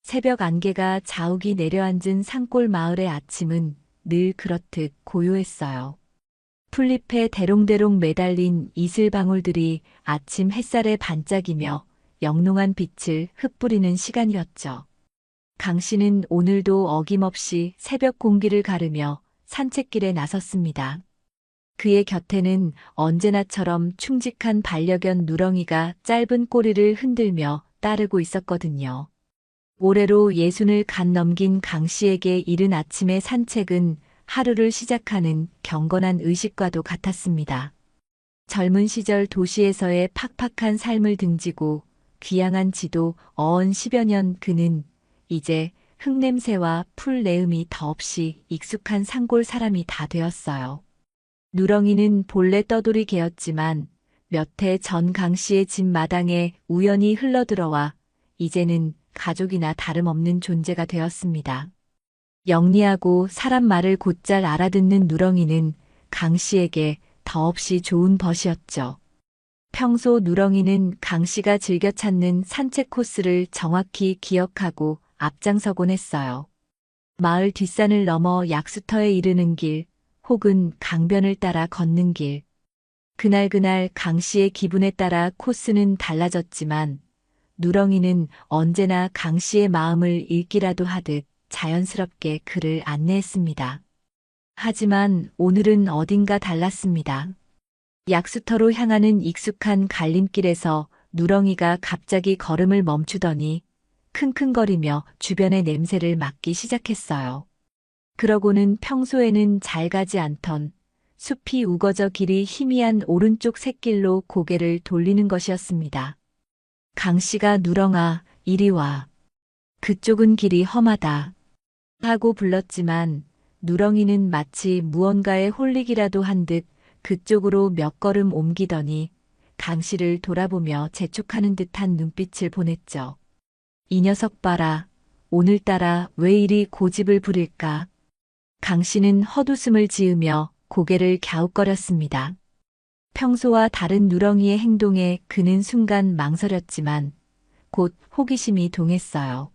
새벽 안개가 자욱이 내려앉은 산골 마을의 아침은 늘 그렇듯 고요했어요. 풀잎에 대롱대롱 매달린 이슬방울들이 아침 햇살에 반짝이며 영롱한 빛을 흩뿌리는 시간이었죠. 강 씨는 오늘도 어김없이 새벽 공기를 가르며 산책길에 나섰습니다. 그의 곁에는 언제나처럼 충직한 반려견 누렁이가 짧은 꼬리를 흔들며 따르고 있었거든요. 올해로 60을 간 넘긴 강 씨에게 이른 아침의 산책은 하루를 시작하는 경건한 의식과도 같았습니다. 젊은 시절 도시에서의 팍팍한 삶을 등지고 귀향한 지도 어언 10여 년 그는 이제 흙냄새와 풀 내음이 더없이 익숙한 산골 사람이 다 되었어요. 누렁이는 본래 떠돌이 개였지만 몇 해 전 강 씨의 집 마당에 우연히 흘러들어와 이제는 가족이나 다름없는 존재가 되었습니다. 영리하고 사람 말을 곧잘 알아듣는 누렁이는 강 씨에게 더없이 좋은 벗이었죠. 평소 누렁이는 강 씨가 즐겨 찾는 산책 코스를 정확히 기억하고 앞장서곤 했어요. 마을 뒷산을 넘어 약수터에 이르는 길, 혹은 강변을 따라 걷는 길. 그날 강 씨의 기분에 따라 코스는 달라졌지만 누렁이는 언제나 강 씨의 마음을 읽기라도 하듯 자연스럽게 그를 안내했습니다. 하지만 오늘은 어딘가 달랐습니다. 약수터로 향하는 익숙한 갈림길에서 누렁이가 갑자기 걸음을 멈추더니 킁킁거리며 주변의 냄새를 맡기 시작했어요. 그러고는 평소에는 잘 가지 않던 숲이 우거져 길이 희미한 오른쪽 샛길로 고개를 돌리는 것이었습니다. 강 씨가 누렁아, 이리 와. 그쪽은 길이 험하다. 하고 불렀지만 누렁이는 마치 무언가에 홀리기라도 한 듯 그쪽으로 몇 걸음 옮기더니 강 씨를 돌아보며 재촉하는 듯한 눈빛을 보냈죠. 이 녀석 봐라. 오늘따라 왜 이리 고집을 부릴까? 강 씨는 헛웃음을 지으며 고개를 갸웃거렸습니다. 평소와 다른 누렁이의 행동에 그는 순간 망설였지만 곧 호기심이 동했어요.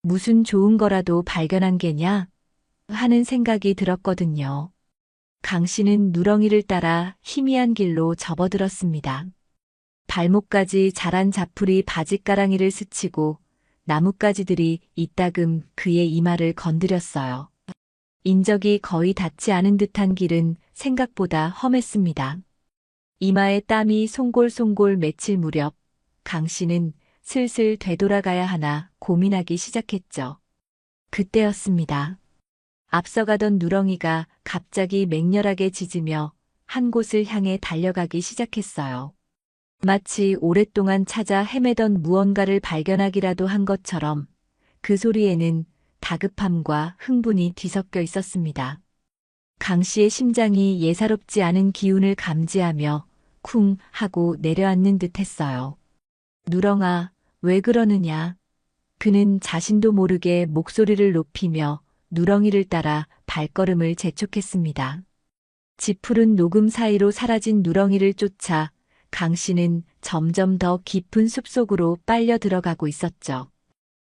무슨 좋은 거라도 발견한 게냐? 하는 생각이 들었거든요. 강 씨는 누렁이를 따라 희미한 길로 접어들었습니다. 발목까지 자란 자풀이 바짓가랑이를 스치고 나뭇가지들이 이따금 그의 이마를 건드렸어요. 인적이 거의 닿지 않은 듯한 길은 생각보다 험했습니다. 이마에 땀이 송골송골 맺힐 무렵 강 씨는 슬슬 되돌아가야 하나 고민하기 시작했죠. 그때였습니다. 앞서가던 누렁이가 갑자기 맹렬하게 짖으며 한 곳을 향해 달려가기 시작했어요. 마치 오랫동안 찾아 헤매던 무언가를 발견하기라도 한 것처럼 그 소리에는 다급함과 흥분이 뒤섞여 있었습니다. 강 씨의 심장이 예사롭지 않은 기운을 감지하며 쿵 하고 내려앉는 듯 했어요. 누렁아, 왜 그러느냐? 그는 자신도 모르게 목소리를 높이며 누렁이를 따라 발걸음을 재촉했습니다. 짙푸른 녹음 사이로 사라진 누렁이를 쫓아 강 씨는 점점 더 깊은 숲속으로 빨려 들어가고 있었죠.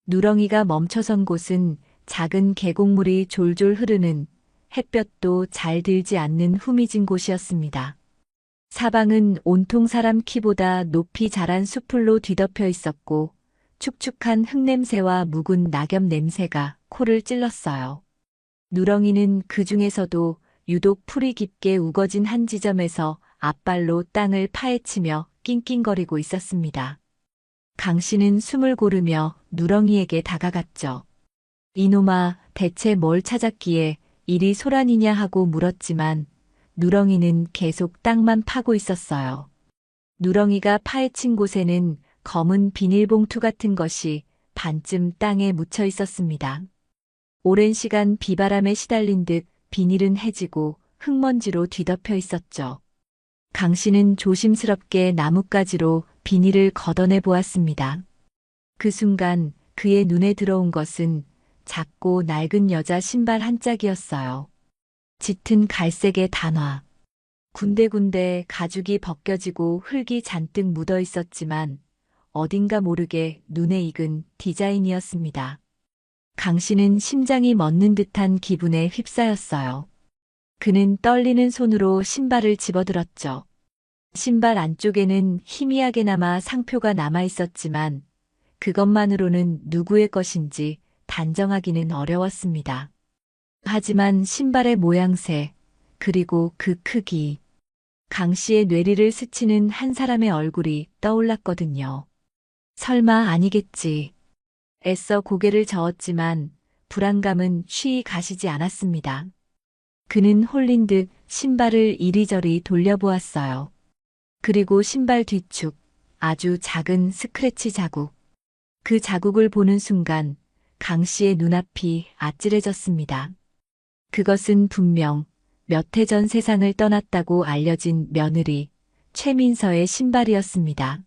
누렁이가 멈춰선 곳은 작은 계곡물이 졸졸 흐르는 햇볕도 잘 들지 않는 후미진 곳이었습니다. 사방은 온통 사람 키보다 높이 자란 수풀로 뒤덮여 있었고 축축한 흙냄새와 묵은 낙엽 냄새가 코를 찔렀어요. 누렁이는 그 중에서도 유독 풀이 깊게 우거진 한 지점에서 앞발로 땅을 파헤치며 낑낑거리고 있었습니다. 강 씨는 숨을 고르며 누렁이에게 다가갔죠. 이놈아, 대체 뭘 찾았기에 이리 소란이냐 하고 물었지만 누렁이는 계속 땅만 파고 있었어요. 누렁이가 파헤친 곳에는 검은 비닐봉투 같은 것이 반쯤 땅에 묻혀 있었습니다. 오랜 시간 비바람에 시달린 듯 비닐은 해지고 흙먼지로 뒤덮여 있었죠. 강 씨는 조심스럽게 나뭇가지로 비닐을 걷어내 보았습니다. 그 순간 그의 눈에 들어온 것은 작고 낡은 여자 신발 한 짝이었어요. 짙은 갈색의 단화. 군데군데 가죽이 벗겨지고 흙이 잔뜩 묻어 있었지만 어딘가 모르게 눈에 익은 디자인이었습니다. 강 씨는 심장이 멎는 듯한 기분에 휩싸였어요. 그는 떨리는 손으로 신발을 집어들었죠. 신발 안쪽에는 희미하게나마 상표가 남아 있었지만 그것만으로는 누구의 것인지 단정하기는 어려웠습니다. 하지만 신발의 모양새, 그리고 그 크기, 강 씨의 뇌리를 스치는 한 사람의 얼굴이 떠올랐거든요. 설마 아니겠지. 애써 고개를 저었지만 불안감은 쉬이 가시지 않았습니다. 그는 홀린 듯 신발을 이리저리 돌려보았어요. 그리고 신발 뒤축, 아주 작은 스크래치 자국. 그 자국을 보는 순간 강 씨의 눈앞이 아찔해졌습니다. 그것은 분명 몇 해 전 세상을 떠났다고 알려진 며느리 최민서의 신발이었습니다.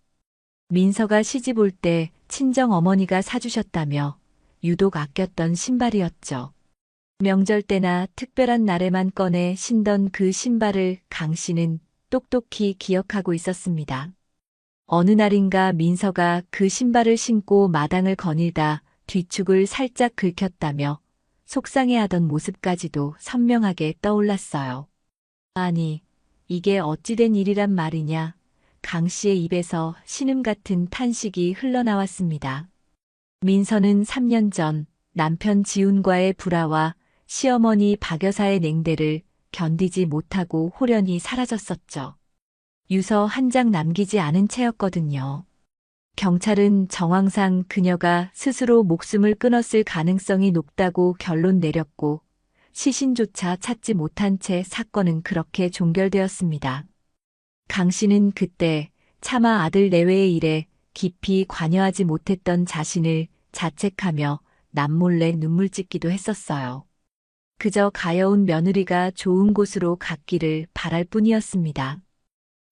민서가 시집 올 때 친정 어머니가 사주셨다며 유독 아꼈던 신발이었죠. 명절 때나 특별한 날에만 꺼내 신던 그 신발을 강 씨는 똑똑히 기억하고 있었습니다. 어느 날인가 민서가 그 신발을 신고 마당을 거닐다 뒤축을 살짝 긁혔다며 속상해하던 모습까지도 선명하게 떠올랐어요. 아니, 이게 어찌된 일이란 말이냐. 강 씨의 입에서 신음 같은 탄식이 흘러나왔습니다. 민서는 3년 전 남편 지훈과의 불화와 시어머니 박 여사의 냉대를 견디지 못하고 홀연히 사라졌었죠. 유서 한 장 남기지 않은 채였거든요. 경찰은 정황상 그녀가 스스로 목숨을 끊었을 가능성이 높다고 결론 내렸고 시신조차 찾지 못한 채 사건은 그렇게 종결되었습니다. 강 씨는 그때 차마 아들 내외의 일에 깊이 관여하지 못했던 자신을 자책하며 남몰래 눈물 찢기도 했었어요. 그저 가여운 며느리가 좋은 곳으로 갔기를 바랄 뿐이었습니다.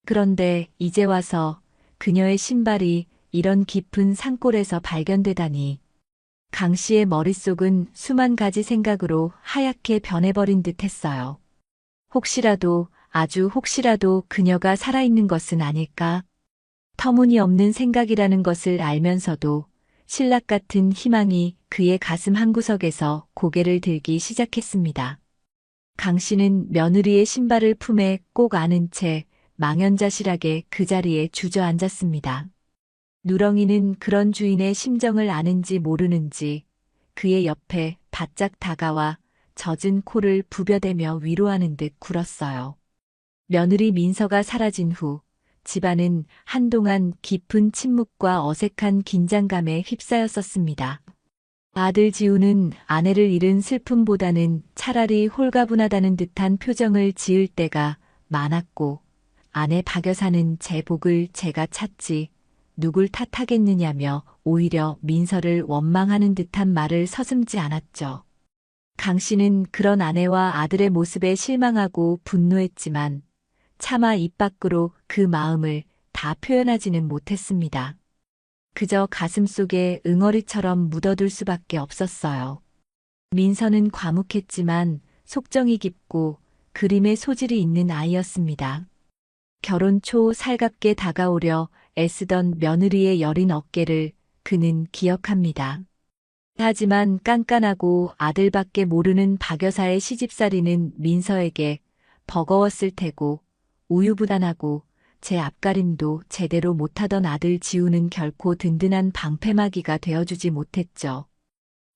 그런데 이제 와서 그녀의 신발이 이런 깊은 산골에서 발견되다니. 강 씨의 머릿속은 수만 가지 생각으로 하얗게 변해버린 듯 했어요. 혹시라도, 아주 혹시라도 그녀가 살아있는 것은 아닐까? 터무니없는 생각이라는 것을 알면서도 신락 같은 희망이 그의 가슴 한구석에서 고개를 들기 시작했습니다. 강 씨는 며느리의 신발을 품에 꼭 안은 채 망연자실하게 그 자리에 주저앉았습니다. 누렁이는 그런 주인의 심정을 아는지 모르는지 그의 옆에 바짝 다가와 젖은 코를 부벼대며 위로하는 듯 굴었어요. 며느리 민서가 사라진 후 집안은 한동안 깊은 침묵과 어색한 긴장감에 휩싸였었습니다. 아들 지우는 아내를 잃은 슬픔보다는 차라리 홀가분하다는 듯한 표정을 지을 때가 많았고 아내 박 여사는 제 복을 제가 찾지 누굴 탓하겠느냐며 오히려 민서를 원망하는 듯한 말을 서슴지 않았죠. 강 씨는 그런 아내와 아들의 모습에 실망하고 분노했지만 차마 입 밖으로 그 마음을 다 표현하지는 못했습니다. 그저 가슴속에 응어리처럼 묻어둘 수밖에 없었어요. 민서는 과묵했지만 속정이 깊고 그림의 소질이 있는 아이였습니다. 결혼 초 살갑게 다가오려 애쓰던 며느리의 여린 어깨를 그는 기억합니다. 하지만 깐깐하고 아들밖에 모르는 박 여사의 시집살이는 민서에게 버거웠을 테고 우유부단하고 제 앞가림도 제대로 못하던 아들 지우는 결코 든든한 방패막이가 되어주지 못했죠.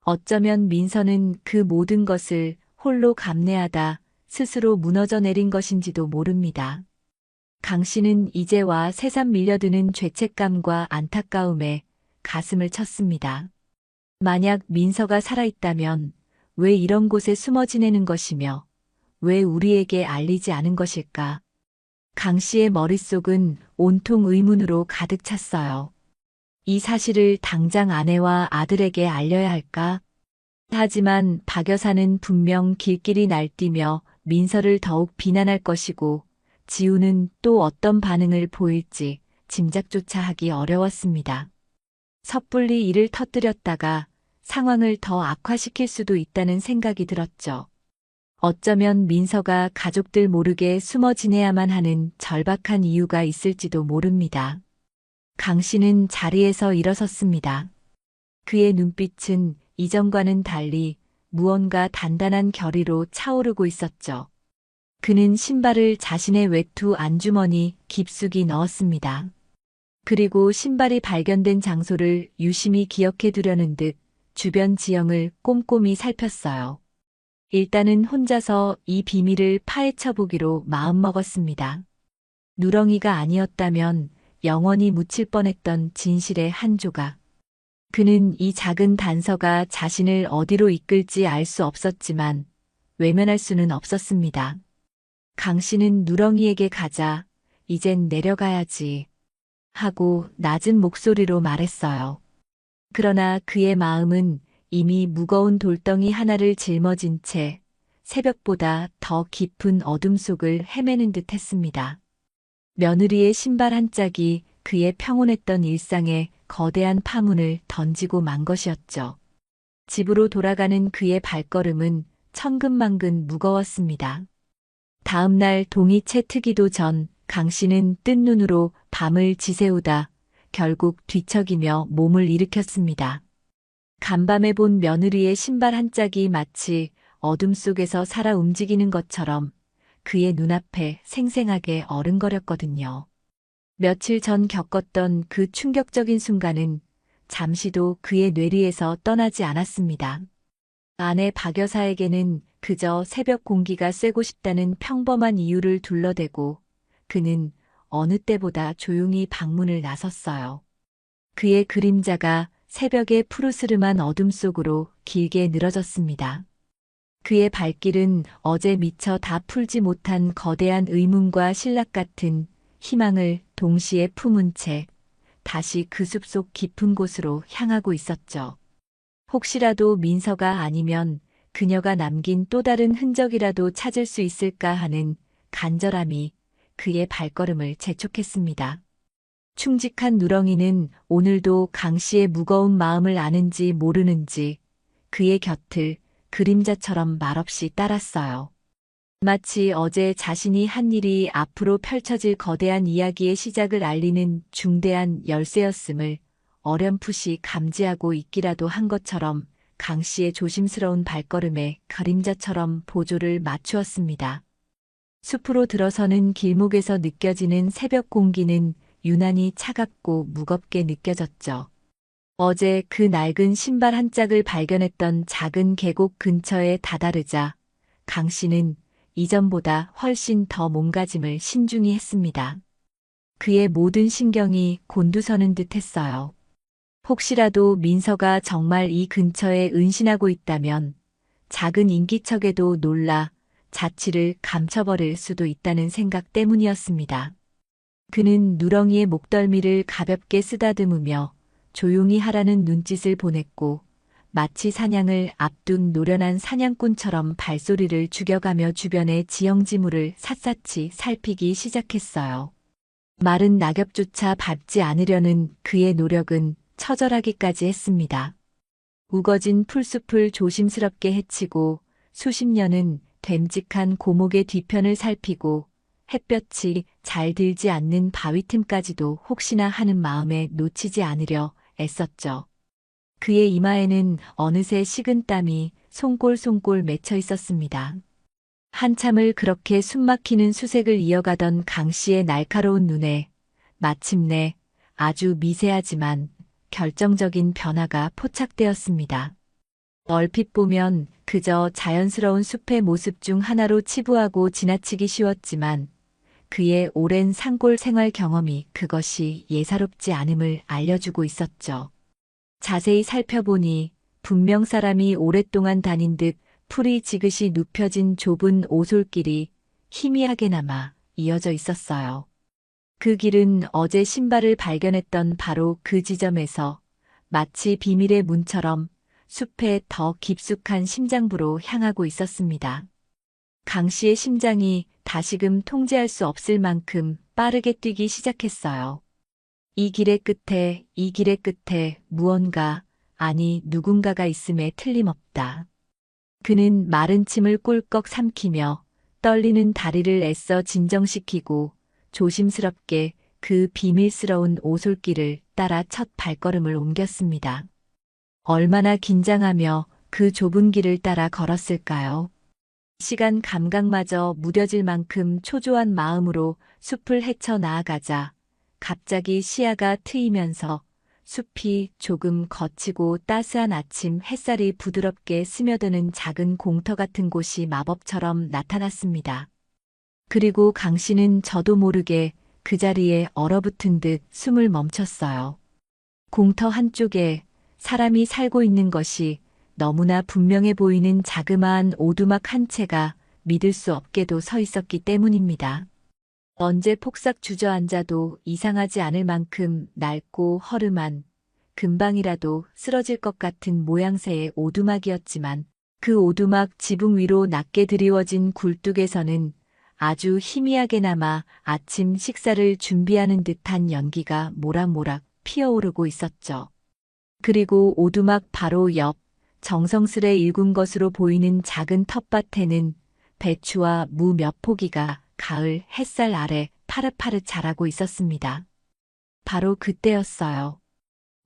어쩌면 민서는 그 모든 것을 홀로 감내하다 스스로 무너져 내린 것인지도 모릅니다. 강 씨는 이제와 새삼 밀려드는 죄책감과 안타까움에 가슴을 쳤습니다. 만약 민서가 살아있다면 왜 이런 곳에 숨어 지내는 것이며 왜 우리에게 알리지 않은 것일까? 강 씨의 머릿속은 온통 의문으로 가득 찼어요. 이 사실을 당장 아내와 아들에게 알려야 할까? 하지만 박 여사는 분명 길길이 날뛰며 민서를 더욱 비난할 것이고 지우는 또 어떤 반응을 보일지 짐작조차 하기 어려웠습니다. 섣불리 일을 터뜨렸다가 상황을 더 악화시킬 수도 있다는 생각이 들었죠. 어쩌면 민서가 가족들 모르게 숨어 지내야만 하는 절박한 이유가 있을지도 모릅니다. 강 씨는 자리에서 일어섰습니다. 그의 눈빛은 이전과는 달리 무언가 단단한 결의로 차오르고 있었죠. 그는 신발을 자신의 외투 안주머니 깊숙이 넣었습니다. 그리고 신발이 발견된 장소를 유심히 기억해 두려는 듯 주변 지형을 꼼꼼히 살폈어요. 일단은 혼자서 이 비밀을 파헤쳐 보기로 마음먹었습니다. 누렁이가 아니었다면 영원히 묻힐 뻔했던 진실의 한 조각. 그는 이 작은 단서가 자신을 어디로 이끌지 알 수 없었지만 외면할 수는 없었습니다. 강 씨는 누렁이에게 가자, 이젠 내려가야지, 하고 낮은 목소리로 말했어요. 그러나 그의 마음은 이미 무거운 돌덩이 하나를 짊어진 채 새벽보다 더 깊은 어둠 속을 헤매는 듯 했습니다. 며느리의 신발 한 짝이 그의 평온했던 일상에 거대한 파문을 던지고 만 것이었죠. 집으로 돌아가는 그의 발걸음은 천근만근 무거웠습니다. 다음 날 동이채 트기도 전 강 씨는 뜬 눈으로 밤을 지새우다 결국 뒤척이며 몸을 일으켰습니다. 간밤에 본 며느리의 신발 한 짝이 마치 어둠 속에서 살아 움직이는 것처럼 그의 눈앞에 생생하게 어른거렸거든요. 며칠 전 겪었던 그 충격적인 순간은 잠시도 그의 뇌리에서 떠나지 않았습니다. 아내 박 여사에게는 그저 새벽 공기가 쐬고 싶다는 평범한 이유를 둘러대고 그는 어느 때보다 조용히 방문을 나섰어요. 그의 그림자가 새벽의 푸르스름한 어둠 속으로 길게 늘어졌습니다. 그의 발길은 어제 미처 다 풀지 못한 거대한 의문과 신락 같은 희망을 동시에 품은 채 다시 그 숲속 깊은 곳으로 향하고 있었죠. 혹시라도 민서가 아니면 그녀가 남긴 또 다른 흔적이라도 찾을 수 있을까 하는 간절함이 그의 발걸음을 재촉했습니다. 충직한 누렁이는 오늘도 강 씨의 무거운 마음을 아는지 모르는지 그의 곁을 그림자처럼 말없이 따랐어요. 마치 어제 자신이 한 일이 앞으로 펼쳐질 거대한 이야기의 시작을 알리는 중대한 열쇠였음을 어렴풋이 감지하고 있기라도 한 것처럼 강 씨의 조심스러운 발걸음에 그림자처럼 보조를 맞추었습니다. 숲으로 들어서는 길목에서 느껴지는 새벽 공기는 유난히 차갑고 무겁게 느껴졌죠. 어제 그 낡은 신발 한 짝을 발견했던 작은 계곡 근처에 다다르자 강 씨는 이전보다 훨씬 더 몸가짐을 신중히 했습니다. 그의 모든 신경이 곤두서는 듯 했어요. 혹시라도 민서가 정말 이 근처에 은신하고 있다면 작은 인기척에도 놀라 자취를 감춰버릴 수도 있다는 생각 때문이었습니다. 그는 누렁이의 목덜미를 가볍게 쓰다듬으며 조용히 하라는 눈짓을 보냈고 마치 사냥을 앞둔 노련한 사냥꾼처럼 발소리를 죽여가며 주변의 지형지물을 샅샅이 살피기 시작했어요. 마른 낙엽조차 밟지 않으려는 그의 노력은 처절하기까지 했습니다. 우거진 풀숲을 조심스럽게 헤치고 수십 년은 됨직한 고목의 뒤편을 살피고 햇볕이 잘 들지 않는 바위 틈까지도 혹시나 하는 마음에 놓치지 않으려 애썼죠. 그의 이마에는 어느새 식은땀이 송골송골 맺혀 있었습니다. 한참을 그렇게 숨막히는 수색을 이어가던 강 씨의 날카로운 눈에 마침내 아주 미세하지만 결정적인 변화가 포착되었습니다. 얼핏 보면 그저 자연스러운 숲의 모습 중 하나로 치부하고 지나치기 쉬웠지만 그의 오랜 산골 생활 경험이 그것이 예사롭지 않음을 알려주고 있었죠. 자세히 살펴보니 분명 사람이 오랫동안 다닌 듯 풀이 지그시 눕혀진 좁은 오솔길이 희미하게나마 이어져 있었어요. 그 길은 어제 신발을 발견했던 바로 그 지점에서 마치 비밀의 문처럼 숲의 더 깊숙한 심장부로 향하고 있었습니다. 강 씨의 심장이 다시금 통제할 수 없을 만큼 빠르게 뛰기 시작했어요. 이 길의 끝에 무언가, 아니 누군가가 있음에 틀림없다. 그는 마른 침을 꿀꺽 삼키며 떨리는 다리를 애써 진정시키고 조심스럽게 그 비밀스러운 오솔길을 따라 첫 발걸음을 옮겼습니다. 얼마나 긴장하며 그 좁은 길을 따라 걸었을까요? 시간 감각마저 무뎌질 만큼 초조한 마음으로 숲을 헤쳐 나아가자 갑자기 시야가 트이면서 숲이 조금 거치고 따스한 아침 햇살이 부드럽게 스며드는 작은 공터 같은 곳이 마법처럼 나타났습니다. 그리고 강 씨는 저도 모르게 그 자리에 얼어붙은 듯 숨을 멈췄어요. 공터 한쪽에 사람이 살고 있는 것이 너무나 분명해 보이는 자그마한 오두막 한 채가 믿을 수 없게도 서 있었기 때문입니다. 언제 폭삭 주저앉아도 이상하지 않을 만큼 낡고 허름한, 금방이라도 쓰러질 것 같은 모양새의 오두막이었지만 그 오두막 지붕 위로 낮게 드리워진 굴뚝에서는 아주 희미하게나마 아침 식사를 준비하는 듯한 연기가 모락모락 피어오르고 있었죠. 그리고 오두막 바로 옆 정성스레 일군 것으로 보이는 작은 텃밭에는 배추와 무 몇 포기가 가을 햇살 아래 파릇파릇 자라고 있었습니다. 바로 그때였어요.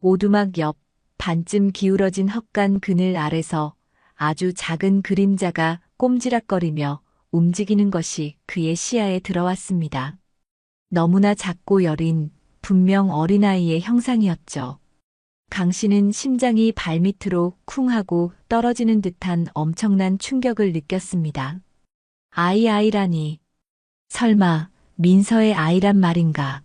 오두막 옆 반쯤 기울어진 헛간 그늘 아래서 아주 작은 그림자가 꼼지락거리며 움직이는 것이 그의 시야에 들어왔습니다. 너무나 작고 여린 분명 어린아이의 형상이었죠. 강 씨는 심장이 발밑으로 쿵 하고 떨어지는 듯한 엄청난 충격을 느꼈습니다. 아이라니. 설마 민서의 아이란 말인가.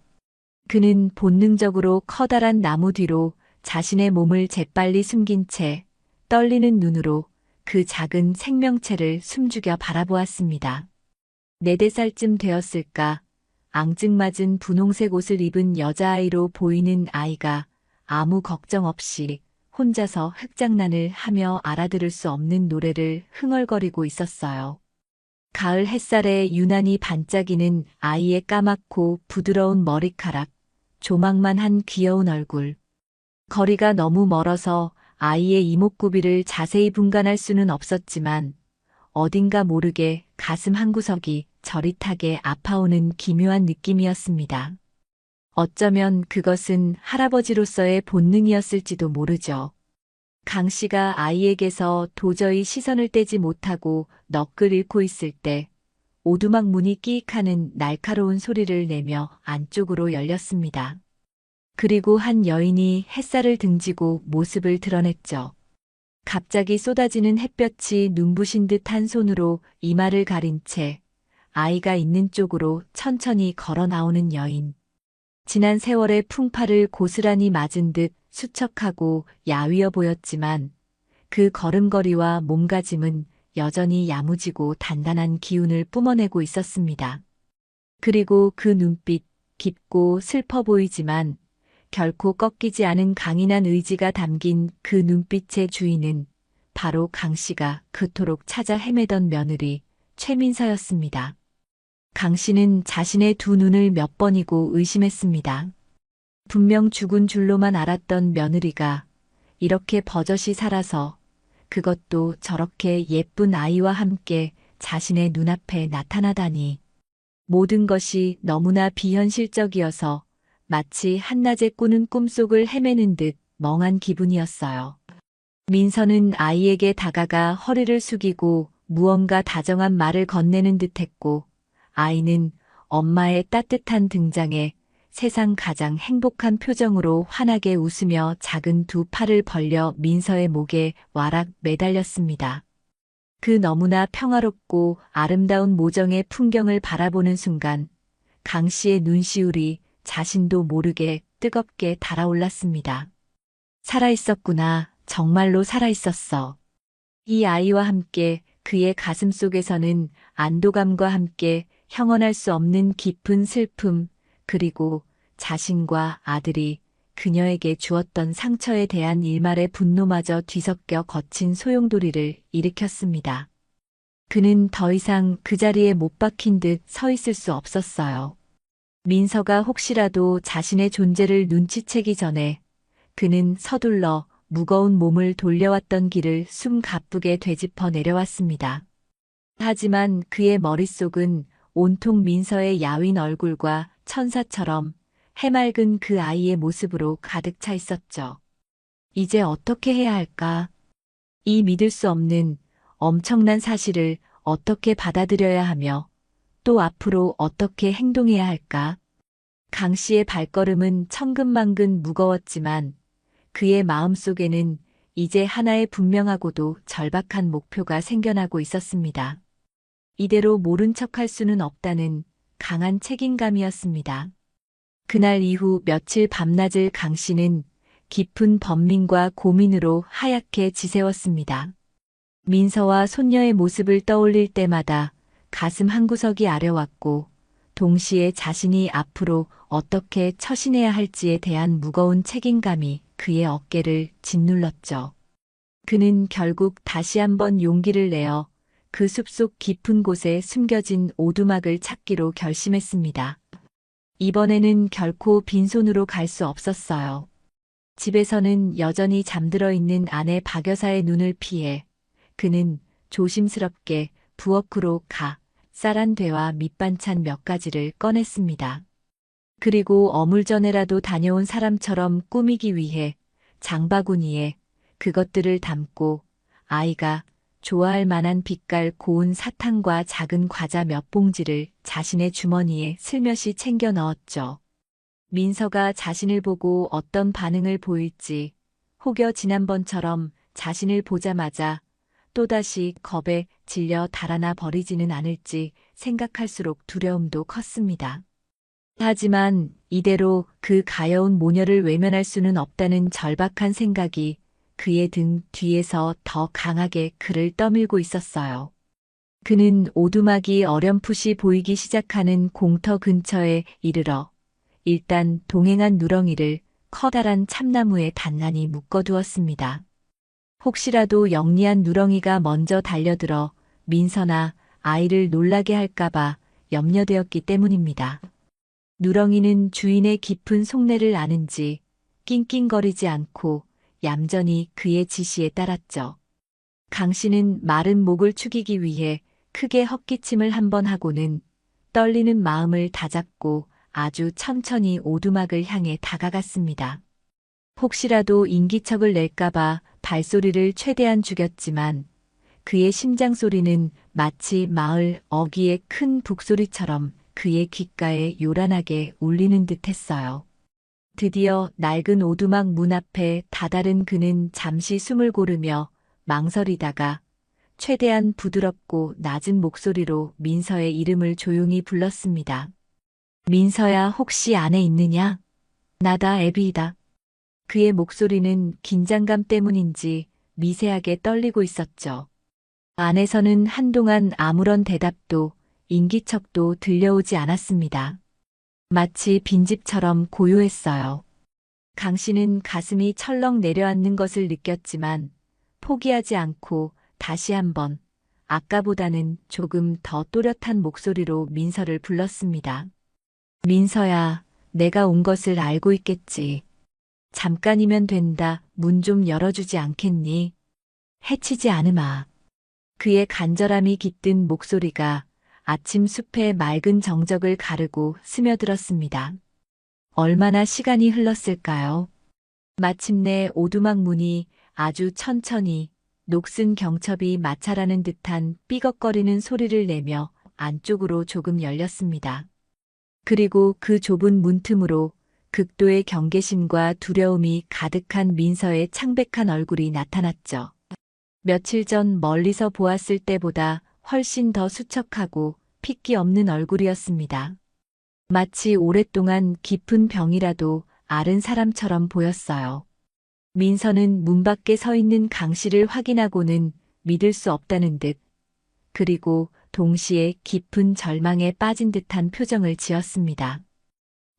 그는 본능적으로 커다란 나무 뒤로 자신의 몸을 재빨리 숨긴 채 떨리는 눈으로 그 작은 생명체를 숨죽여 바라보았습니다. 4~5살쯤 되었을까 앙증맞은 분홍색 옷을 입은 여자아이로 보이는 아이가 아무 걱정 없이 혼자서 흙장난을 하며 알아들을 수 없는 노래를 흥얼거리고 있었어요. 가을 햇살에 유난히 반짝이는 아이의 까맣고 부드러운 머리카락, 조망만한 귀여운 얼굴. 거리가 너무 멀어서 아이의 이목구비를 자세히 분간할 수는 없었지만 어딘가 모르게 가슴 한구석이 저릿하게 아파오는 기묘한 느낌이었습니다. 어쩌면 그것은 할아버지로서의 본능이었을지도 모르죠. 강 씨가 아이에게서 도저히 시선을 떼지 못하고 넋을 잃고 있을 때 오두막 문이 끼익하는 날카로운 소리를 내며 안쪽으로 열렸습니다. 그리고 한 여인이 햇살을 등지고 모습을 드러냈죠. 갑자기 쏟아지는 햇볕이 눈부신 듯 한 손으로 이마를 가린 채 아이가 있는 쪽으로 천천히 걸어 나오는 여인. 지난 세월의 풍파를 고스란히 맞은 듯 수척하고 야위어 보였지만 그 걸음걸이와 몸가짐은 여전히 야무지고 단단한 기운을 뿜어내고 있었습니다. 그리고 그 눈빛, 깊고 슬퍼 보이지만 결코 꺾이지 않은 강인한 의지가 담긴 그 눈빛의 주인은 바로 강 씨가 그토록 찾아 헤매던 며느리 최민서였습니다. 강 씨는 자신의 두 눈을 몇 번이고 의심했습니다. 분명 죽은 줄로만 알았던 며느리가 이렇게 버젓이 살아서 그것도 저렇게 예쁜 아이와 함께 자신의 눈앞에 나타나다니. 모든 것이 너무나 비현실적이어서 마치 한낮에 꾸는 꿈속을 헤매는 듯 멍한 기분이었어요. 민서는 아이에게 다가가 허리를 숙이고 무언가 다정한 말을 건네는 듯했고 아이는 엄마의 따뜻한 등장에 세상 가장 행복한 표정으로 환하게 웃으며 작은 두 팔을 벌려 민서의 목에 와락 매달렸습니다. 그 너무나 평화롭고 아름다운 모정의 풍경을 바라보는 순간 강 씨의 눈시울이 자신도 모르게 뜨겁게 달아올랐습니다. 살아있었구나. 정말로 살아있었어. 이 아이와 함께 그의 가슴 속에서는 안도감과 함께 형언할 수 없는 깊은 슬픔, 그리고 자신과 아들이 그녀에게 주었던 상처에 대한 일말의 분노마저 뒤섞여 거친 소용돌이를 일으켰습니다. 그는 더 이상 그 자리에 못 박힌 듯 서 있을 수 없었어요. 민서가 혹시라도 자신의 존재를 눈치채기 전에 그는 서둘러 무거운 몸을 돌려왔던 길을 숨 가쁘게 되짚어 내려왔습니다. 하지만 그의 머릿속은 온통 민서의 야윈 얼굴과 천사처럼 해맑은 그 아이의 모습으로 가득 차 있었죠. 이제 어떻게 해야 할까? 이 믿을 수 없는 엄청난 사실을 어떻게 받아들여야 하며 또 앞으로 어떻게 행동해야 할까? 강 씨의 발걸음은 천근만근 무거웠지만 그의 마음속에는 이제 하나의 분명하고도 절박한 목표가 생겨나고 있었습니다. 이대로 모른 척할 수는 없다는 강한 책임감이었습니다. 그날 이후 며칠 밤낮을 강 씨는 깊은 번민과 고민으로 하얗게 지새웠습니다. 민서와 손녀의 모습을 떠올릴 때마다 가슴 한구석이 아려왔고 동시에 자신이 앞으로 어떻게 처신해야 할지에 대한 무거운 책임감이 그의 어깨를 짓눌렀죠. 그는 결국 다시 한번 용기를 내어 그 숲속 깊은 곳에 숨겨진 오두막을 찾기로 결심했습니다. 이번에는 결코 빈손으로 갈 수 없었어요. 집에서는 여전히 잠들어 있는 아내 박 여사의 눈을 피해 그는 조심스럽게 부엌으로 가 쌀한대와 밑반찬 몇 가지를 꺼냈습니다. 그리고 어물전에라도 다녀온 사람처럼 꾸미기 위해 장바구니에 그것들을 담고 아이가 좋아할 만한 빛깔 고운 사탕과 작은 과자 몇 봉지를 자신의 주머니에 슬며시 챙겨 넣었죠. 민서가 자신을 보고 어떤 반응을 보일지, 혹여 지난번처럼 자신을 보자마자 또다시 겁에 질려 달아나 버리지는 않을지 생각할수록 두려움도 컸습니다. 하지만 이대로 그 가여운 모녀를 외면할 수는 없다는 절박한 생각이 그의 등 뒤에서 더 강하게 그를 떠밀고 있었어요. 그는 오두막이 어렴풋이 보이기 시작하는 공터 근처에 이르러 일단 동행한 누렁이를 커다란 참나무에 단단히 묶어두었습니다. 혹시라도 영리한 누렁이가 먼저 달려들어 민서나 아이를 놀라게 할까봐 염려되었기 때문입니다. 누렁이는 주인의 깊은 속내를 아는지 낑낑거리지 않고 얌전히 그의 지시에 따랐죠. 강 씨는 마른 목을 축이기 위해 크게 헛기침을 한번 하고는 떨리는 마음을 다잡고 아주 천천히 오두막을 향해 다가갔습니다. 혹시라도 인기척을 낼까봐 발소리를 최대한 죽였지만 그의 심장 소리는 마치 마을 어귀의 큰 북소리처럼 그의 귓가에 요란하게 울리는 듯 했어요. 드디어 낡은 오두막 문 앞에 다다른 그는 잠시 숨을 고르며 망설이다가 최대한 부드럽고 낮은 목소리로 민서의 이름을 조용히 불렀습니다. 민서야, 혹시 안에 있느냐? 나다, 애비이다. 그의 목소리는 긴장감 때문인지 미세하게 떨리고 있었죠. 안에서는 한동안 아무런 대답도 인기척도 들려오지 않았습니다. 마치 빈집처럼 고요했어요. 강 씨는 가슴이 철렁 내려앉는 것을 느꼈지만 포기하지 않고 다시 한번 아까보다는 조금 더 또렷한 목소리로 민서를 불렀습니다. 민서야, 내가 온 것을 알고 있겠지. 잠깐이면 된다. 문 좀 열어주지 않겠니? 해치지 않으마. 그의 간절함이 깃든 목소리가 아침 숲의 맑은 정적을 가르고 스며들었습니다. 얼마나 시간이 흘렀을까요? 마침내 오두막 문이 아주 천천히 녹슨 경첩이 마찰하는 듯한 삐걱거리는 소리를 내며 안쪽으로 조금 열렸습니다. 그리고 그 좁은 문틈으로 극도의 경계심과 두려움이 가득한 민서의 창백한 얼굴이 나타났죠. 며칠 전 멀리서 보았을 때보다 훨씬 더 수척하고 핏기 없는 얼굴이었습니다. 마치 오랫동안 깊은 병이라도 앓은 사람처럼 보였어요. 민서는 문 밖에 서 있는 강 씨를 확인하고는 믿을 수 없다는 듯, 그리고 동시에 깊은 절망에 빠진 듯한 표정을 지었습니다.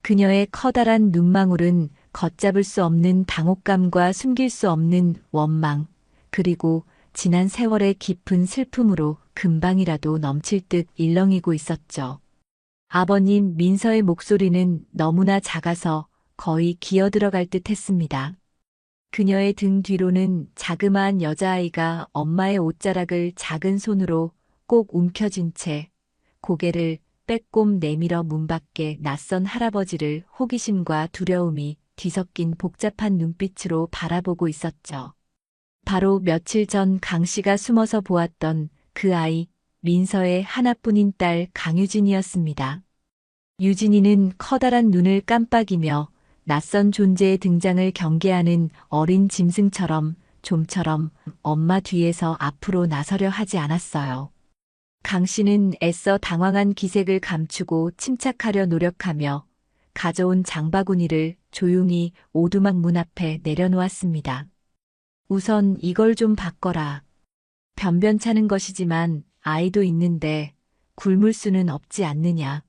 그녀의 커다란 눈망울은 걷잡을 수 없는 당혹감과 숨길 수 없는 원망, 그리고 지난 세월의 깊은 슬픔으로 금방이라도 넘칠 듯 일렁이고 있었죠. 아버님, 민서의 목소리는 너무나 작아서 거의 기어들어갈 듯 했습니다. 그녀의 등 뒤로는 자그마한 여자아이가 엄마의 옷자락을 작은 손으로 꼭 움켜쥔 채 고개를 빼꼼 내밀어 문 밖에 낯선 할아버지를 호기심과 두려움이 뒤섞인 복잡한 눈빛으로 바라보고 있었죠. 바로 며칠 전 강 씨가 숨어서 보았던 그 아이, 민서의 하나뿐인 딸 강유진이었습니다. 유진이는 커다란 눈을 깜빡이며 낯선 존재의 등장을 경계하는 어린 짐승처럼 좀처럼 엄마 뒤에서 앞으로 나서려 하지 않았어요. 강 씨는 애써 당황한 기색을 감추고 침착하려 노력하며 가져온 장바구니를 조용히 오두막 문 앞에 내려놓았습니다. 우선 이걸 좀 바꿔라. 변변찮은 것이지만 아이도 있는데 굶을 수는 없지 않느냐.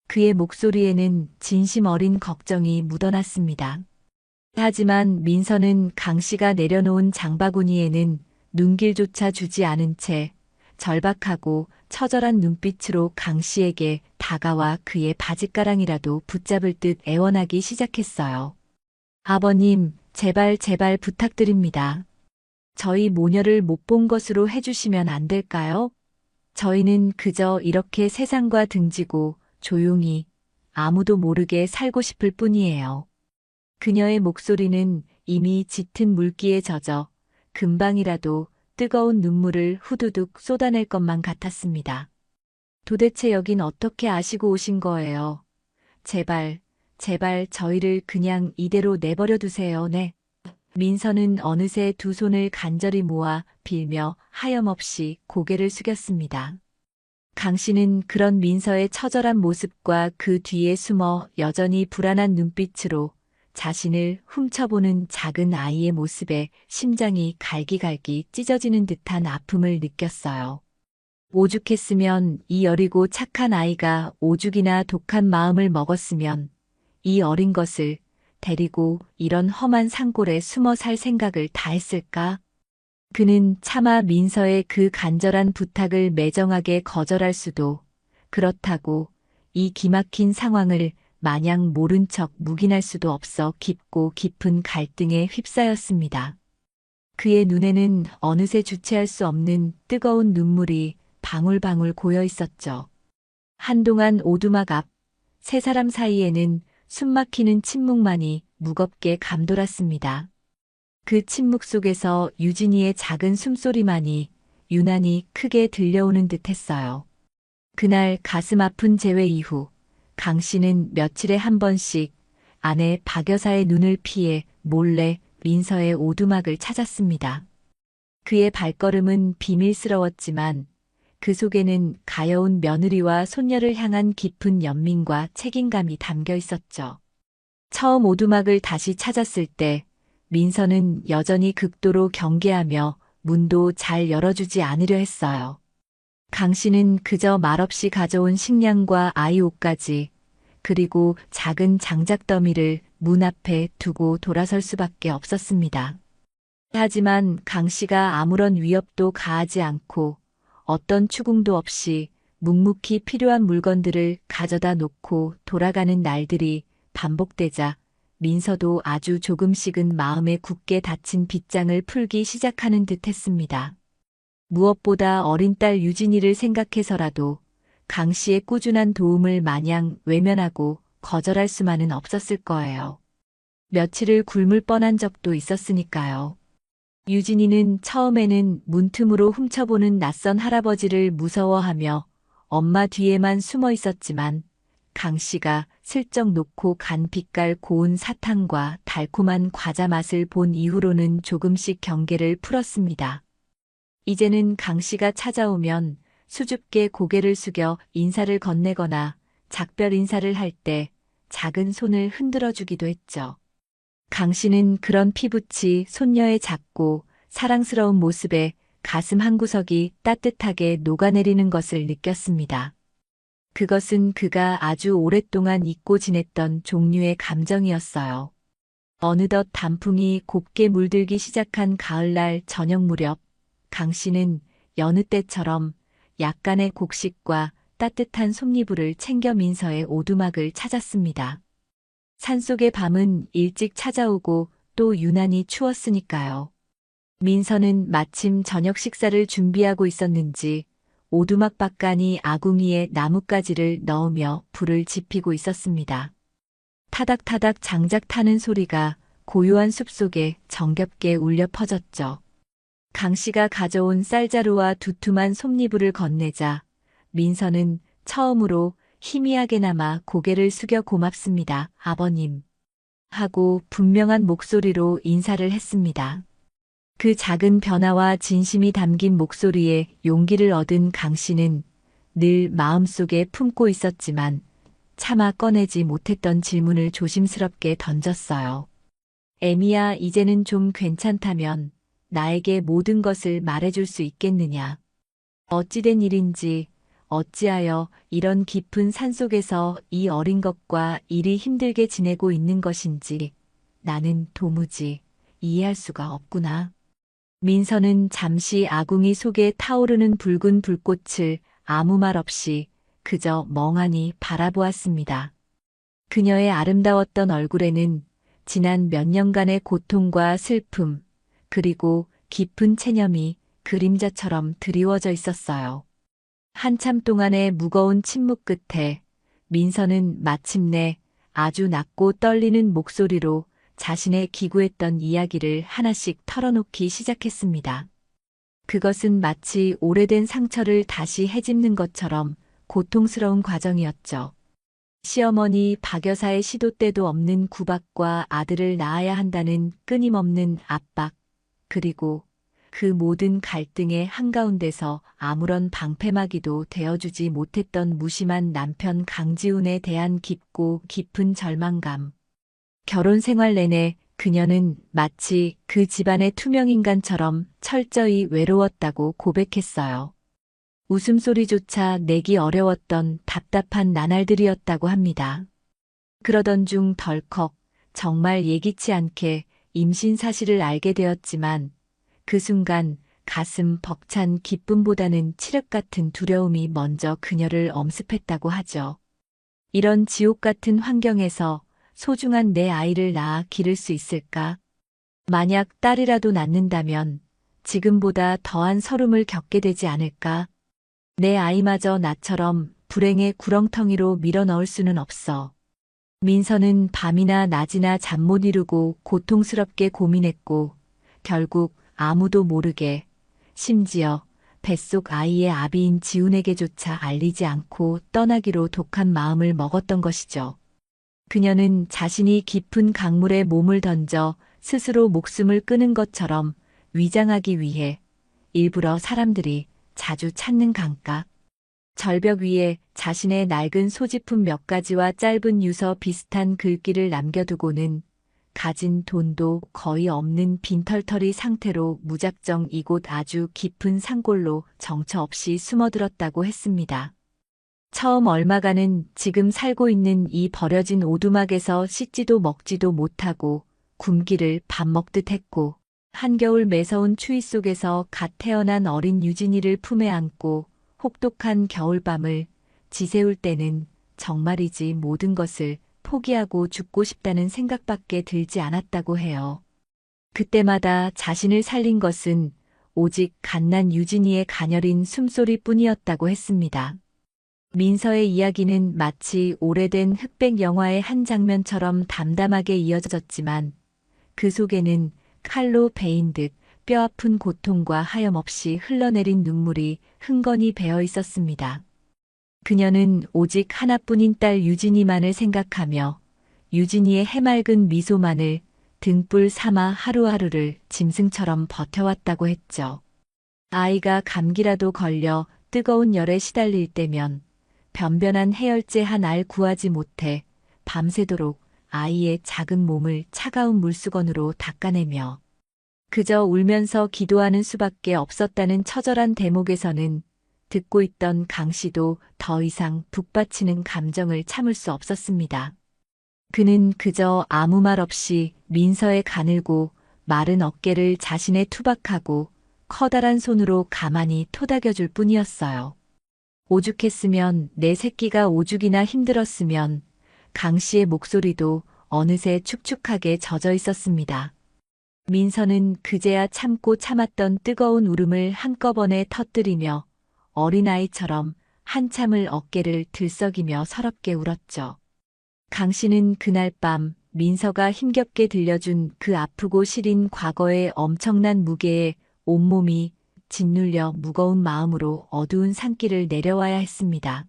그의 목소리에는 진심 어린 걱정이 묻어났습니다. 하지만 민서는 강 씨가 내려놓은 장바구니에는 눈길조차 주지 않은 채 절박하고 처절한 눈빛으로 강 씨에게 다가와 그의 바짓가랑이라도 붙잡을 듯 애원하기 시작했어요. 아버님, 제발 제발 부탁드립니다. 저희 모녀를 못 본 것으로 해주시면 안 될까요? 저희는 그저 이렇게 세상과 등지고 조용히 아무도 모르게 살고 싶을 뿐이에요. 그녀의 목소리는 이미 짙은 물기에 젖어 금방이라도 뜨거운 눈물을 후두둑 쏟아낼 것만 같았습니다. 도대체 여긴 어떻게 아시고 오신 거예요? 제발, 제발 저희를 그냥 이대로 내버려 두세요. 네. 민서는 어느새 두 손을 간절히 모아 빌며 하염없이 고개를 숙였습니다. 강 씨는 그런 민서의 처절한 모습과 그 뒤에 숨어 여전히 불안한 눈빛으로 자신을 훔쳐보는 작은 아이의 모습에 심장이 갈기갈기 찢어지는 듯한 아픔을 느꼈어요. 오죽했으면 이 여리고 착한 아이가 오죽이나 독한 마음을 먹었으면 이 어린 것을 데리고 이런 험한 산골에 숨어 살 생각을 다 했을까? 그는 차마 민서의 그 간절한 부탁을 매정하게 거절할 수도, 그렇다고 이 기막힌 상황을 마냥 모른 척 묵인할 수도 없어 깊고 깊은 갈등에 휩싸였습니다. 그의 눈에는 어느새 주체할 수 없는 뜨거운 눈물이 방울방울 고여 있었죠. 한동안 오두막 앞 세 사람 사이에는 숨막히는 침묵만이 무겁게 감돌았습니다. 그 침묵 속에서 유진이의 작은 숨소리만이 유난히 크게 들려오는 듯했어요. 그날 가슴 아픈 재회 이후 강 씨는 며칠에 한 번씩 아내 박 여사의 눈을 피해 몰래 민서의 오두막을 찾았습니다. 그의 발걸음은 비밀스러웠지만 그 속에는 가여운 며느리와 손녀를 향한 깊은 연민과 책임감이 담겨 있었죠. 처음 오두막을 다시 찾았을 때 민서는 여전히 극도로 경계하며 문도 잘 열어주지 않으려 했어요. 강 씨는 그저 말없이 가져온 식량과 아이 옷까지 그리고 작은 장작더미를 문 앞에 두고 돌아설 수밖에 없었습니다. 하지만 강 씨가 아무런 위협도 가하지 않고 어떤 추궁도 없이 묵묵히 필요한 물건들을 가져다 놓고 돌아가는 날들이 반복되자 민서도 아주 조금씩은 마음에 굳게 닫힌 빗장을 풀기 시작하는 듯 했습니다. 무엇보다 어린 딸 유진이를 생각해서라도 강 씨의 꾸준한 도움을 마냥 외면하고 거절할 수만은 없었을 거예요. 며칠을 굶을 뻔한 적도 있었으니까요. 유진이는 처음에는 문틈으로 훔쳐보는 낯선 할아버지를 무서워하며 엄마 뒤에만 숨어 있었지만 강 씨가 슬쩍 놓고 간 빛깔 고운 사탕과 달콤한 과자 맛을 본 이후로는 조금씩 경계를 풀었습니다. 이제는 강 씨가 찾아오면 수줍게 고개를 숙여 인사를 건네거나 작별 인사를 할 때 작은 손을 흔들어 주기도 했죠. 강 씨는 그런 피부치 손녀의 작고 사랑스러운 모습에 가슴 한구석이 따뜻하게 녹아내리는 것을 느꼈습니다. 그것은 그가 아주 오랫동안 잊고 지냈던 종류의 감정이었어요. 어느덧 단풍이 곱게 물들기 시작한 가을날 저녁 무렵 강 씨는 여느 때처럼 약간의 곡식과 따뜻한 솜니부를 챙겨 민서의 오두막을 찾았습니다. 산속의 밤은 일찍 찾아오고 또 유난히 추웠으니까요. 민서는 마침 저녁 식사를 준비하고 있었는지 오두막 밖간이 아궁이에 나뭇가지를 넣으며 불을 지피고 있었습니다. 타닥타닥 장작 타는 소리가 고요한 숲속에 정겹게 울려 퍼졌죠. 강 씨가 가져온 쌀자루와 두툼한 솜니부를 건네자 민서는 처음으로 희미하게나마 고개를 숙여 고맙습니다, 아버님. 하고 분명한 목소리로 인사를 했습니다. 그 작은 변화와 진심이 담긴 목소리에 용기를 얻은 강 씨는 늘 마음속에 품고 있었지만 차마 꺼내지 못했던 질문을 조심스럽게 던졌어요. 애미야, 이제는 좀 괜찮다면 나에게 모든 것을 말해줄 수 있겠느냐? 어찌된 일인지, 어찌하여 이런 깊은 산속에서 이 어린 것과 이리 힘들게 지내고 있는 것인지 나는 도무지 이해할 수가 없구나. 민서는 잠시 아궁이 속에 타오르는 붉은 불꽃을 아무 말 없이 그저 멍하니 바라보았습니다. 그녀의 아름다웠던 얼굴에는 지난 몇 년간의 고통과 슬픔, 그리고 깊은 체념이 그림자처럼 드리워져 있었어요. 한참 동안의 무거운 침묵 끝에 민서는 마침내 아주 낮고 떨리는 목소리로 자신의 기구했던 이야기를 하나씩 털어놓기 시작했습니다. 그것은 마치 오래된 상처를 다시 헤집는 것처럼 고통스러운 과정이었죠. 시어머니 박 여사의 시도 때도 없는 구박과 아들을 낳아야 한다는 끊임없는 압박, 그리고 그 모든 갈등의 한가운데서 아무런 방패막이도 되어주지 못했던 무심한 남편 강지훈에 대한 깊고 깊은 절망감. 결혼 생활 내내 그녀는 마치 그 집안의 투명인간처럼 철저히 외로웠다고 고백했어요. 웃음소리조차 내기 어려웠던 답답한 나날들이었다고 합니다. 그러던 중 덜컥 정말 예기치 않게 임신 사실을 알게 되었지만 그 순간 가슴 벅찬 기쁨보다는 칠흑 같은 두려움이 먼저 그녀를 엄습했다고 하죠. 이런 지옥 같은 환경에서 소중한 내 아이를 낳아 기를 수 있을까? 만약 딸이라도 낳는다면 지금보다 더한 서름을 겪게 되지 않을까? 내 아이마저 나처럼 불행의 구렁텅이로 밀어넣을 수는 없어. 민서는 밤이나 낮이나 잠 못 이루고 고통스럽게 고민했고 결국 아무도 모르게, 심지어 뱃속 아이의 아비인 지훈에게조차 알리지 않고 떠나기로 독한 마음을 먹었던 것이죠. 그녀는 자신이 깊은 강물에 몸을 던져 스스로 목숨을 끊은 것처럼 위장하기 위해 일부러 사람들이 자주 찾는 강가, 절벽 위에 자신의 낡은 소지품 몇 가지와 짧은 유서 비슷한 글귀를 남겨두고는 가진 돈도 거의 없는 빈털터리 상태로 무작정 이곳 아주 깊은 산골로 정처 없이 숨어들었다고 했습니다. 처음 얼마간은 지금 살고 있는 이 버려진 오두막에서 씻지도 먹지도 못하고 굶기를 밥 먹듯 했고 한겨울 매서운 추위 속에서 갓 태어난 어린 유진이를 품에 안고 혹독한 겨울밤을 지새울 때는 정말이지 모든 것을 포기하고 죽고 싶다는 생각밖에 들지 않았다고 해요. 그때마다 자신을 살린 것은 오직 갓난 유진이의 가녀린 숨소리뿐이었다고 했습니다. 민서의 이야기는 마치 오래된 흑백 영화의 한 장면처럼 담담하게 이어졌지만 그 속에는 칼로 베인 듯 뼈아픈 고통과 하염없이 흘러내린 눈물이 흥건히 배어 있었습니다. 그녀는 오직 하나뿐인 딸 유진이만을 생각하며 유진이의 해맑은 미소만을 등불 삼아 하루하루를 짐승처럼 버텨왔다고 했죠. 아이가 감기라도 걸려 뜨거운 열에 시달릴 때면 변변한 해열제 한 알 구하지 못해 밤새도록 아이의 작은 몸을 차가운 물수건으로 닦아내며 그저 울면서 기도하는 수밖에 없었다는 처절한 대목에서는 듣고 있던 강 씨도 더 이상 북받치는 감정을 참을 수 없었습니다. 그는 그저 아무 말 없이 민서의 가늘고 마른 어깨를 자신의 투박하고 커다란 손으로 가만히 토닥여줄 뿐이었어요. 오죽했으면 내 새끼가 오죽이나 힘들었으면 강 씨의 목소리도 어느새 축축하게 젖어 있었습니다. 민서는 그제야 참고 참았던 뜨거운 울음을 한꺼번에 터뜨리며 어린아이처럼 한참을 어깨를 들썩이며 서럽게 울었죠. 강 씨는 그날 밤 민서가 힘겹게 들려준 그 아프고 시린 과거의 엄청난 무게에 온몸이 짓눌려 무거운 마음으로 어두운 산길을 내려와야 했습니다.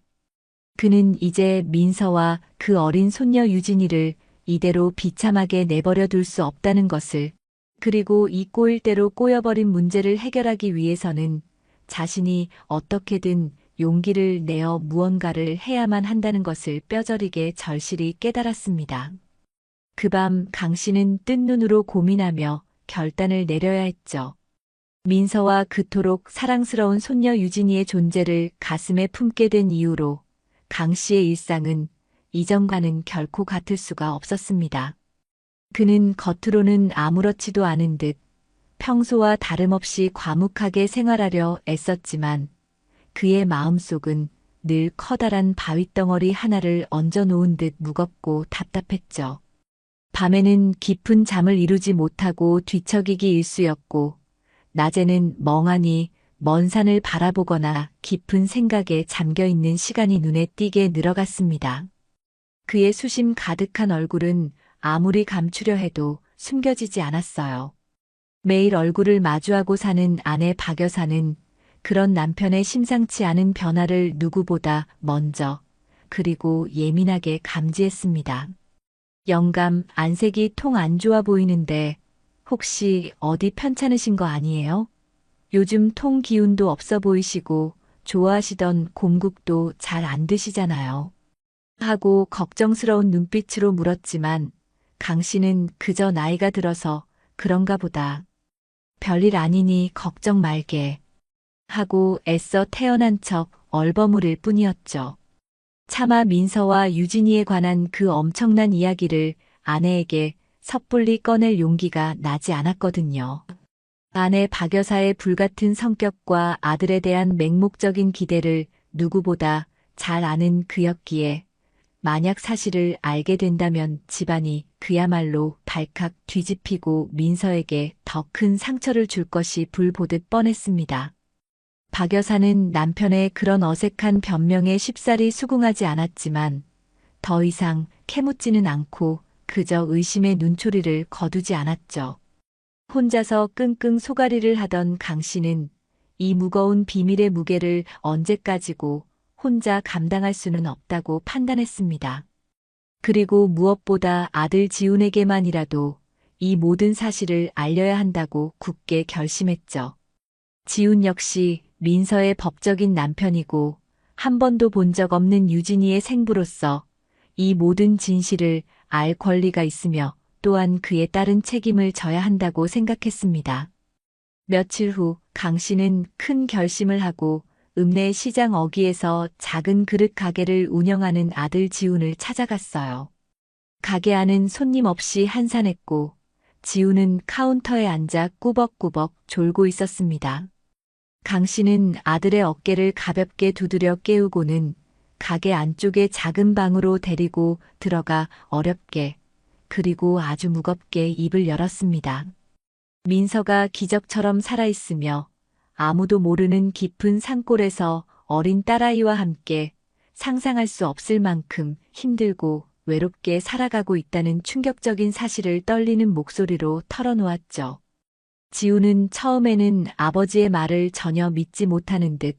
그는 이제 민서와 그 어린 손녀 유진이를 이대로 비참하게 내버려 둘 수 없다는 것을, 그리고 이 꼬일 대로 꼬여버린 문제를 해결하기 위해서는 자신이 어떻게든 용기를 내어 무언가를 해야만 한다는 것을 뼈저리게 절실히 깨달았습니다. 그 밤 강 씨는 뜬 눈으로 고민하며 결단을 내려야 했죠. 민서와 그토록 사랑스러운 손녀 유진이의 존재를 가슴에 품게 된 이후로 강 씨의 일상은 이전과는 결코 같을 수가 없었습니다. 그는 겉으로는 아무렇지도 않은 듯 평소와 다름없이 과묵하게 생활하려 애썼지만 그의 마음속은 늘 커다란 바위덩어리 하나를 얹어놓은 듯 무겁고 답답했죠. 밤에는 깊은 잠을 이루지 못하고 뒤척이기 일쑤였고 낮에는 멍하니 먼 산을 바라보거나 깊은 생각에 잠겨있는 시간이 눈에 띄게 늘어갔습니다. 그의 수심 가득한 얼굴은 아무리 감추려 해도 숨겨지지 않았어요. 매일 얼굴을 마주하고 사는 아내 박 여사는 그런 남편의 심상치 않은 변화를 누구보다 먼저 그리고 예민하게 감지했습니다. 영감, 안색이 통 안 좋아 보이는데 혹시 어디 편찮으신 거 아니에요? 요즘 통 기운도 없어 보이시고 좋아하시던 곰국도 잘 안 드시잖아요. 하고 걱정스러운 눈빛으로 물었지만 강 씨는 그저 나이가 들어서 그런가 보다. 별일 아니니 걱정 말게. 하고 애써 태어난 척 얼버무릴 뿐이었죠. 차마 민서와 유진이에 관한 그 엄청난 이야기를 아내에게 섣불리 꺼낼 용기가 나지 않았거든요. 아내 박 여사의 불같은 성격과 아들에 대한 맹목적인 기대를 누구보다 잘 아는 그였기에 만약 사실을 알게 된다면 집안이 그야말로 발칵 뒤집히고 민서에게 더 큰 상처를 줄 것이 불보듯 뻔했습니다. 박 여사는 남편의 그런 어색한 변명에 쉽사리 수긍하지 않았지만 더 이상 캐묻지는 않고 그저 의심의 눈초리를 거두지 않았죠. 혼자서 끙끙 소가리를 하던 강 씨는 이 무거운 비밀의 무게를 언제까지고 혼자 감당할 수는 없다고 판단했습니다. 그리고 무엇보다 아들 지훈에게만이라도 이 모든 사실을 알려야 한다고 굳게 결심했죠. 지훈 역시 민서의 법적인 남편이고 한 번도 본 적 없는 유진이의 생부로서 이 모든 진실을 알 권리가 있으며 또한 그에 따른 책임을 져야 한다고 생각했습니다. 며칠 후 강 씨는 큰 결심을 하고 읍내 시장 어귀에서 작은 그릇 가게를 운영하는 아들 지훈을 찾아갔어요. 가게 안은 손님 없이 한산했고 지훈은 카운터에 앉아 꾸벅꾸벅 졸고 있었습니다. 강 씨는 아들의 어깨를 가볍게 두드려 깨우고는 가게 안쪽의 작은 방으로 데리고 들어가 어렵게 그리고 아주 무겁게 입을 열었습니다. 민서가 기적처럼 살아있으며 아무도 모르는 깊은 산골에서 어린 딸아이와 함께 상상할 수 없을 만큼 힘들고 외롭게 살아가고 있다는 충격적인 사실을 떨리는 목소리로 털어놓았죠. 지우는 처음에는 아버지의 말을 전혀 믿지 못하는 듯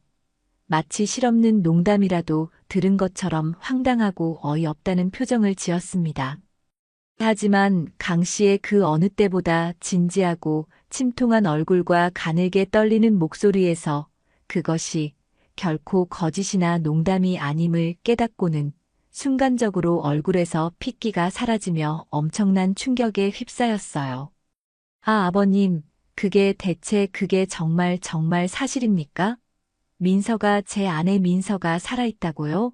마치 실없는 농담이라도 들은 것처럼 황당하고 어이없다는 표정을 지었습니다. 하지만 강 씨의 그 어느 때보다 진지하고 침통한 얼굴과 가늘게 떨리는 목소리에서 그것이 결코 거짓이나 농담이 아님을 깨닫고는 순간적으로 얼굴에서 핏기가 사라지며 엄청난 충격에 휩싸였어요. 아, 아버님, 그게 정말 사실입니까? 민서가 제 아내 민서가 살아있다고요?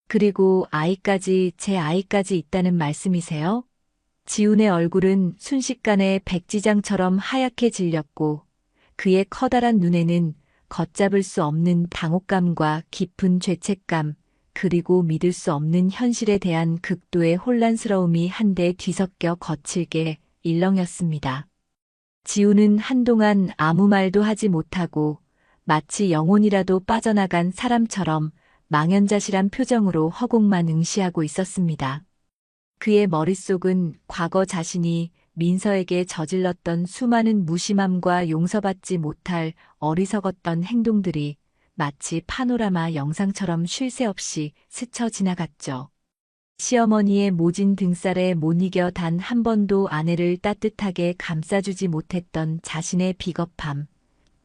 그리고 제 아이까지 있다는 말씀이세요? 지훈의 얼굴은 순식간에 백지장처럼 하얗게 질렸고 그의 커다란 눈에는 걷잡을 수 없는 당혹감과 깊은 죄책감 그리고 믿을 수 없는 현실에 대한 극도의 혼란스러움이 한데 뒤섞여 거칠게 일렁였습니다. 지훈은 한동안 아무 말도 하지 못하고 마치 영혼이라도 빠져나간 사람처럼 망연자실한 표정으로 허공만 응시하고 있었습니다. 그의 머릿속은 과거 자신이 민서에게 저질렀던 수많은 무심함과 용서받지 못할 어리석었던 행동들이 마치 파노라마 영상처럼 쉴 새 없이 스쳐 지나갔죠. 시어머니의 모진 등살에 못 이겨 단 한 번도 아내를 따뜻하게 감싸주지 못했던 자신의 비겁함,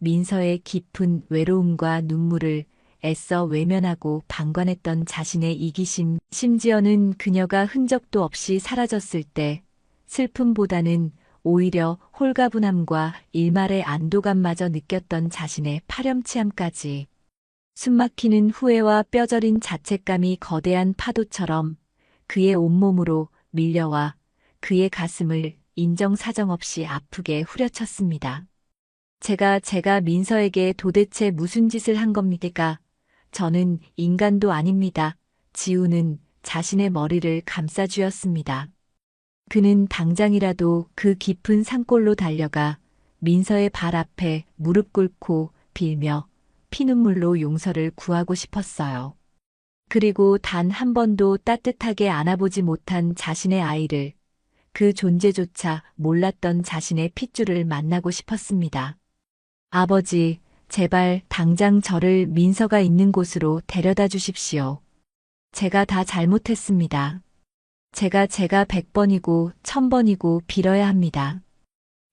민서의 깊은 외로움과 눈물을 애써 외면하고 방관했던 자신의 이기심, 심지어는 그녀가 흔적도 없이 사라졌을 때 슬픔보다는 오히려 홀가분함과 일말의 안도감마저 느꼈던 자신의 파렴치함까지. 숨막히는 후회와 뼈저린 자책감이 거대한 파도처럼 그의 온몸으로 밀려와 그의 가슴을 인정사정 없이 아프게 후려쳤습니다. 제가 민서에게 도대체 무슨 짓을 한 겁니까? 저는 인간도 아닙니다. 지우는 자신의 머리를 감싸쥐었습니다. 그는 당장이라도 그 깊은 산골로 달려가 민서의 발 앞에 무릎 꿇고 빌며 피눈물로 용서를 구하고 싶었어요. 그리고 단 한 번도 따뜻하게 안아보지 못한 자신의 아이를, 그 존재조차 몰랐던 자신의 핏줄을 만나고 싶었습니다. 아버지, 제발 당장 저를 민서가 있는 곳으로 데려다 주십시오. 제가 다 잘못했습니다. 제가 100번이고 1000번이고 빌어야 합니다.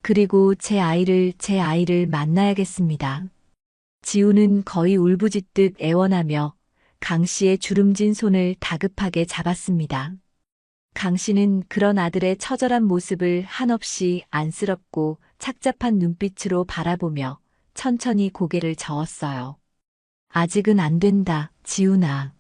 그리고 제 아이를 만나야겠습니다. 지우는 거의 울부짖듯 애원하며 강 씨의 주름진 손을 다급하게 잡았습니다. 강 씨는 그런 아들의 처절한 모습을 한없이 안쓰럽고 착잡한 눈빛으로 바라보며 천천히 고개를 저었어요. 아직은 안 된다, 지훈아.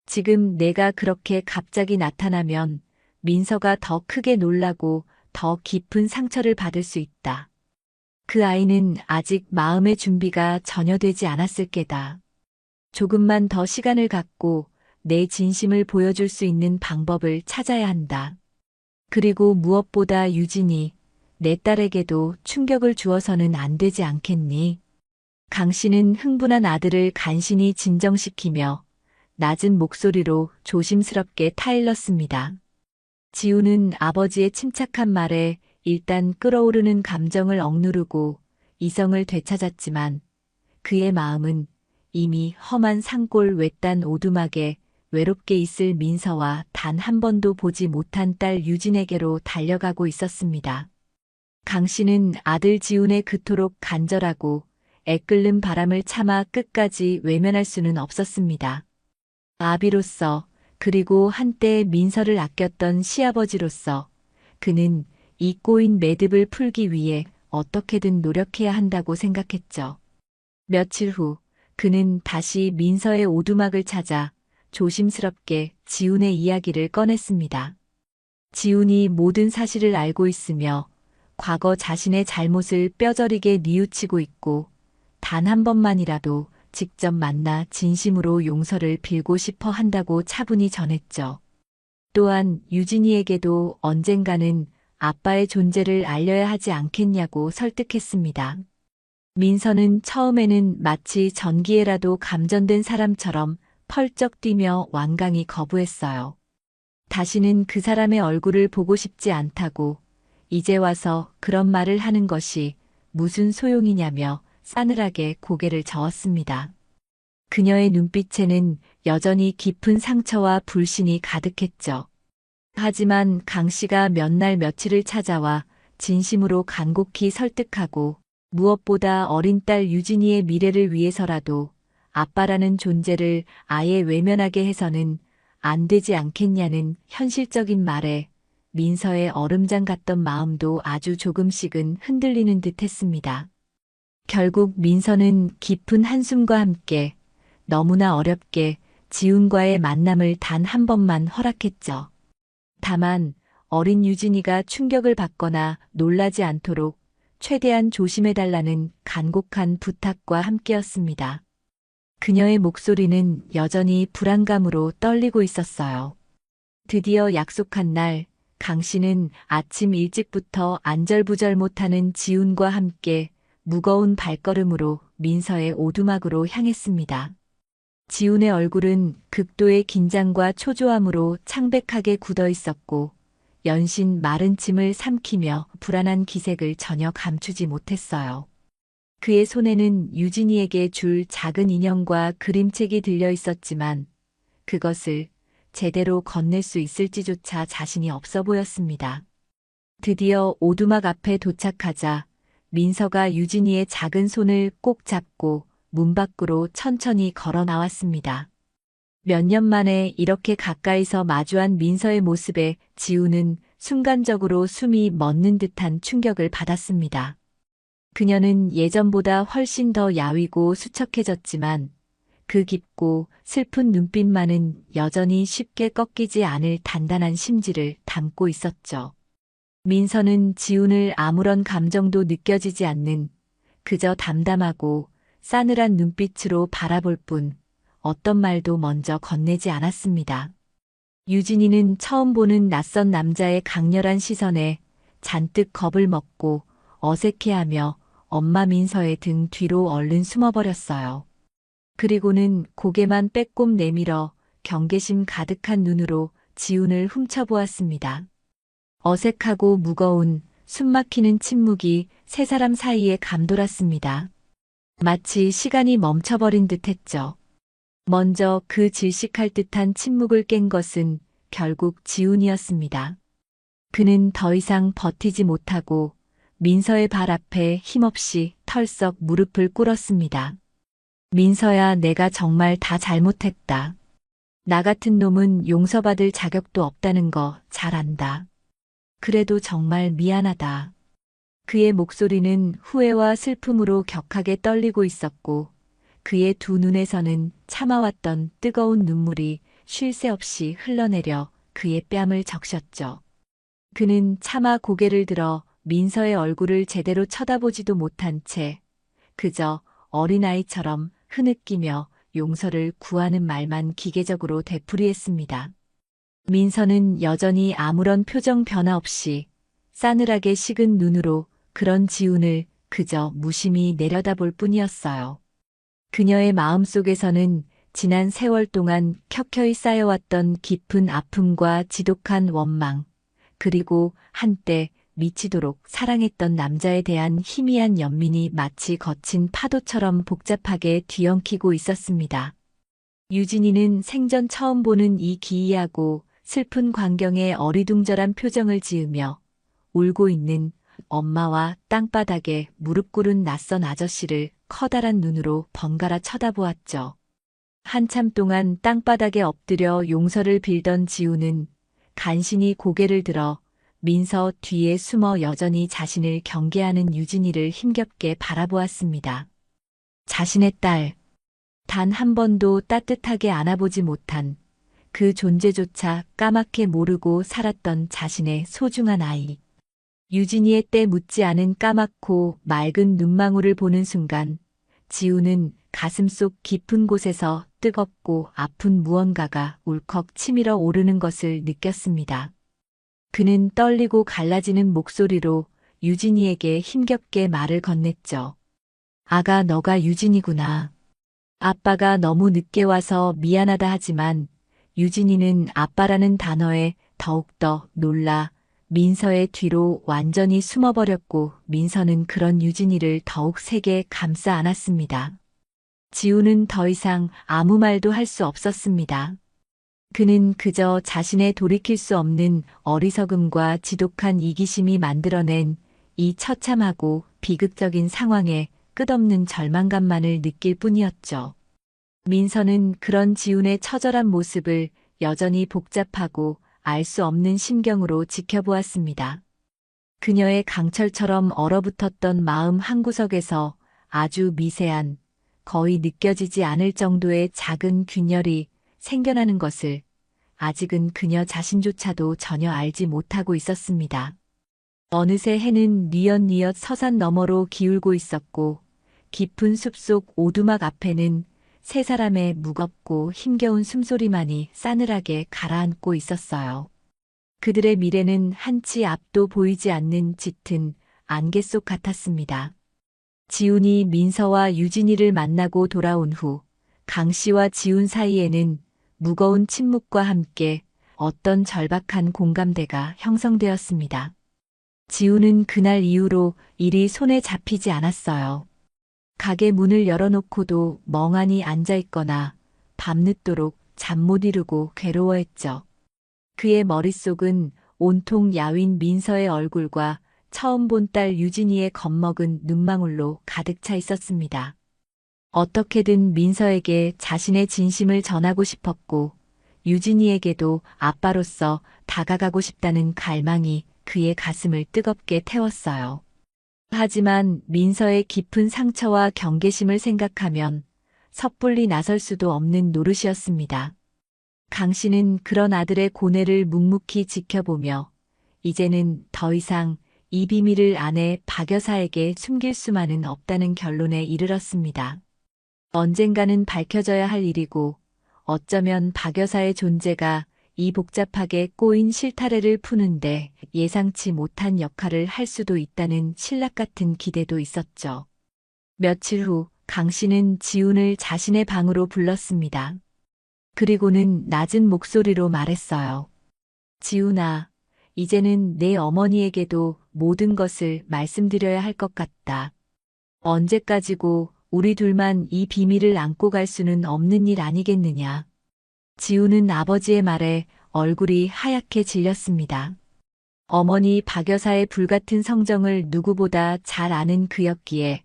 지금 내가 그렇게 갑자기 나타나면 민서가 더 크게 놀라고 더 깊은 상처를 받을 수 있다. 그 아이는 아직 마음의 준비가 전혀 되지 않았을 게다. 조금만 더 시간을 갖고 내 진심을 보여줄 수 있는 방법을 찾아야 한다. 그리고 무엇보다 유진이, 내 딸에게도 충격을 주어서는 안 되지 않겠니? 강 씨는 흥분한 아들을 간신히 진정시키며 낮은 목소리로 조심스럽게 타일렀습니다. 지우는 아버지의 침착한 말에 일단 끓어오르는 감정을 억누르고 이성을 되찾았지만 그의 마음은 이미 험한 산골 외딴 오두막에 외롭게 있을 민서와 단 한 번도 보지 못한 딸 유진에게로 달려가고 있었습니다. 강 씨는 아들 지훈의 그토록 간절하고 애끓는 바람을 참아 끝까지 외면할 수는 없었습니다. 아비로서, 그리고 한때 민서를 아꼈던 시아버지로서 그는 이 꼬인 매듭을 풀기 위해 어떻게든 노력해야 한다고 생각했죠. 며칠 후 그는 다시 민서의 오두막을 찾아 조심스럽게 지훈의 이야기를 꺼냈습니다. 지훈이 모든 사실을 알고 있으며 과거 자신의 잘못을 뼈저리게 뉘우치고 있고 단 한 번만이라도 직접 만나 진심으로 용서를 빌고 싶어 한다고 차분히 전했죠. 또한 유진이에게도 언젠가는 아빠의 존재를 알려야 하지 않겠냐고 설득했습니다. 민서는 처음에는 마치 전기에라도 감전된 사람처럼 펄쩍 뛰며 완강히 거부했어요. 다시는 그 사람의 얼굴을 보고 싶지 않다고, 이제 와서 그런 말을 하는 것이 무슨 소용이냐며 싸늘하게 고개를 저었습니다. 그녀의 눈빛에는 여전히 깊은 상처와 불신이 가득했죠. 하지만 강 씨가 몇 날 며칠을 찾아와 진심으로 간곡히 설득하고 무엇보다 어린 딸 유진이의 미래를 위해서라도 아빠라는 존재를 아예 외면하게 해서는 안 되지 않겠냐는 현실적인 말에 민서의 얼음장 같던 마음도 아주 조금씩은 흔들리는 듯 했습니다. 결국 민서는 깊은 한숨과 함께 너무나 어렵게 지훈과의 만남을 단 한 번만 허락했죠. 다만 어린 유진이가 충격을 받거나 놀라지 않도록 최대한 조심해달라는 간곡한 부탁과 함께였습니다. 그녀의 목소리는 여전히 불안감으로 떨리고 있었어요. 드디어 약속한 날, 강 씨는 아침 일찍부터 안절부절 못하는 지훈과 함께 무거운 발걸음으로 민서의 오두막으로 향했습니다. 지훈의 얼굴은 극도의 긴장과 초조함으로 창백하게 굳어 있었고 연신 마른 침을 삼키며 불안한 기색을 전혀 감추지 못했어요. 그의 손에는 유진이에게 줄 작은 인형과 그림책이 들려 있었지만 그것을 제대로 건넬 수 있을지조차 자신이 없어 보였습니다. 드디어 오두막 앞에 도착하자 민서가 유진이의 작은 손을 꼭 잡고 문 밖으로 천천히 걸어 나왔습니다. 몇 년 만에 이렇게 가까이서 마주한 민서의 모습에 지우는 순간적으로 숨이 멎는 듯한 충격을 받았습니다. 그녀는 예전보다 훨씬 더 야위고 수척해졌지만 그 깊고 슬픈 눈빛만은 여전히 쉽게 꺾이지 않을 단단한 심지를 담고 있었죠. 민서는 지훈을 아무런 감정도 느껴지지 않는 그저 담담하고 싸늘한 눈빛으로 바라볼 뿐 어떤 말도 먼저 건네지 않았습니다. 유진이는 처음 보는 낯선 남자의 강렬한 시선에 잔뜩 겁을 먹고 어색해하며 엄마 민서의 등 뒤로 얼른 숨어버렸어요. 그리고는 고개만 빼꼼 내밀어 경계심 가득한 눈으로 지훈을 훔쳐보았습니다. 어색하고 무거운 숨막히는 침묵이 세 사람 사이에 감돌았습니다. 마치 시간이 멈춰버린 듯 했죠. 먼저 그 질식할 듯한 침묵을 깬 것은 결국 지훈이었습니다. 그는 더 이상 버티지 못하고 민서의 발 앞에 힘없이 털썩 무릎을 꿇었습니다. 민서야, 내가 정말 다 잘못했다. 나 같은 놈은 용서받을 자격도 없다는 거 잘 안다. 그래도 정말 미안하다. 그의 목소리는 후회와 슬픔으로 격하게 떨리고 있었고 그의 두 눈에서는 참아왔던 뜨거운 눈물이 쉴 새 없이 흘러내려 그의 뺨을 적셨죠. 그는 차마 고개를 들어 민서의 얼굴을 제대로 쳐다보지도 못한 채 그저 어린아이처럼 흐느끼며 용서를 구하는 말만 기계적으로 되풀이했습니다. 민서는 여전히 아무런 표정 변화 없이 싸늘하게 식은 눈으로 그런 지훈을 그저 무심히 내려다볼 뿐이었어요. 그녀의 마음속에서는 지난 세월 동안 켜켜이 쌓여왔던 깊은 아픔과 지독한 원망, 그리고 한때 미치도록 사랑했던 남자에 대한 희미한 연민이 마치 거친 파도처럼 복잡하게 뒤엉키고 있었습니다. 유진이는 생전 처음 보는 이 기이하고 슬픈 광경에 어리둥절한 표정을 지으며 울고 있는 엄마와 땅바닥에 무릎 꿇은 낯선 아저씨를 커다란 눈으로 번갈아 쳐다보았죠. 한참 동안 땅바닥에 엎드려 용서를 빌던 지우는 간신히 고개를 들어 민서 뒤에 숨어 여전히 자신을 경계하는 유진이를 힘겹게 바라보았습니다. 자신의 딸, 단 한 번도 따뜻하게 안아보지 못한 그 존재조차 까맣게 모르고 살았던 자신의 소중한 아이. 유진이의 때 묻지 않은 까맣고 맑은 눈망울을 보는 순간 지우는 가슴속 깊은 곳에서 뜨겁고 아픈 무언가가 울컥 치밀어 오르는 것을 느꼈습니다. 그는 떨리고 갈라지는 목소리로 유진이에게 힘겹게 말을 건넸죠. 아가, 너가 유진이구나. 아빠가 너무 늦게 와서 미안하다 하지만 유진이는 아빠라는 단어에 더욱더 놀라 민서의 뒤로 완전히 숨어버렸고 민서는 그런 유진이를 더욱 세게 감싸 안았습니다. 지우는 더 이상 아무 말도 할 수 없었습니다. 그는 그저 자신의 돌이킬 수 없는 어리석음과 지독한 이기심이 만들어낸 이 처참하고 비극적인 상황에 끝없는 절망감만을 느낄 뿐이었죠. 민서는 그런 지훈의 처절한 모습을 여전히 복잡하고 알 수 없는 심경으로 지켜보았습니다. 그녀의 강철처럼 얼어붙었던 마음 한구석에서 아주 미세한, 거의 느껴지지 않을 정도의 작은 균열이 생겨나는 것을 아직은 그녀 자신조차도 전혀 알지 못하고 있었습니다. 어느새 해는 뉘엿뉘엿 서산 너머로 기울고 있었고 깊은 숲속 오두막 앞에는 세 사람의 무겁고 힘겨운 숨소리만이 싸늘하게 가라앉고 있었어요. 그들의 미래는 한치 앞도 보이지 않는 짙은 안개 속 같았습니다. 지훈이 민서와 유진이를 만나고 돌아온 후 강 씨와 지훈 사이에는 무거운 침묵과 함께 어떤 절박한 공감대가 형성되었습니다. 지훈은 그날 이후로 일이 손에 잡히지 않았어요. 가게 문을 열어놓고도 멍하니 앉아있거나 밤늦도록 잠 못 이루고 괴로워했죠. 그의 머릿속은 온통 야윈 민서의 얼굴과 처음 본 딸 유진이의 겁먹은 눈망울로 가득 차 있었습니다. 어떻게든 민서에게 자신의 진심을 전하고 싶었고 유진이에게도 아빠로서 다가가고 싶다는 갈망이 그의 가슴을 뜨겁게 태웠어요. 하지만 민서의 깊은 상처와 경계심을 생각하면 섣불리 나설 수도 없는 노릇이었습니다. 강 씨는 그런 아들의 고뇌를 묵묵히 지켜보며 이제는 더 이상 이 비밀을 아내 박 여사에게 숨길 수만은 없다는 결론에 이르렀습니다. 언젠가는 밝혀져야 할 일이고 어쩌면 박 여사의 존재가 이 복잡하게 꼬인 실타래를 푸는데 예상치 못한 역할을 할 수도 있다는 신락 같은 기대도 있었죠. 며칠 후 강 씨는 지훈을 자신의 방으로 불렀습니다. 그리고는 낮은 목소리로 말했어요. 지훈아, 이제는 내 어머니에게도 모든 것을 말씀드려야 할 것 같다. 언제까지고 우리 둘만 이 비밀을 안고 갈 수는 없는 일 아니겠느냐. 지훈은 아버지의 말에 얼굴이 하얗게 질렸습니다. 어머니 박 여사의 불같은 성정을 누구보다 잘 아는 그였기에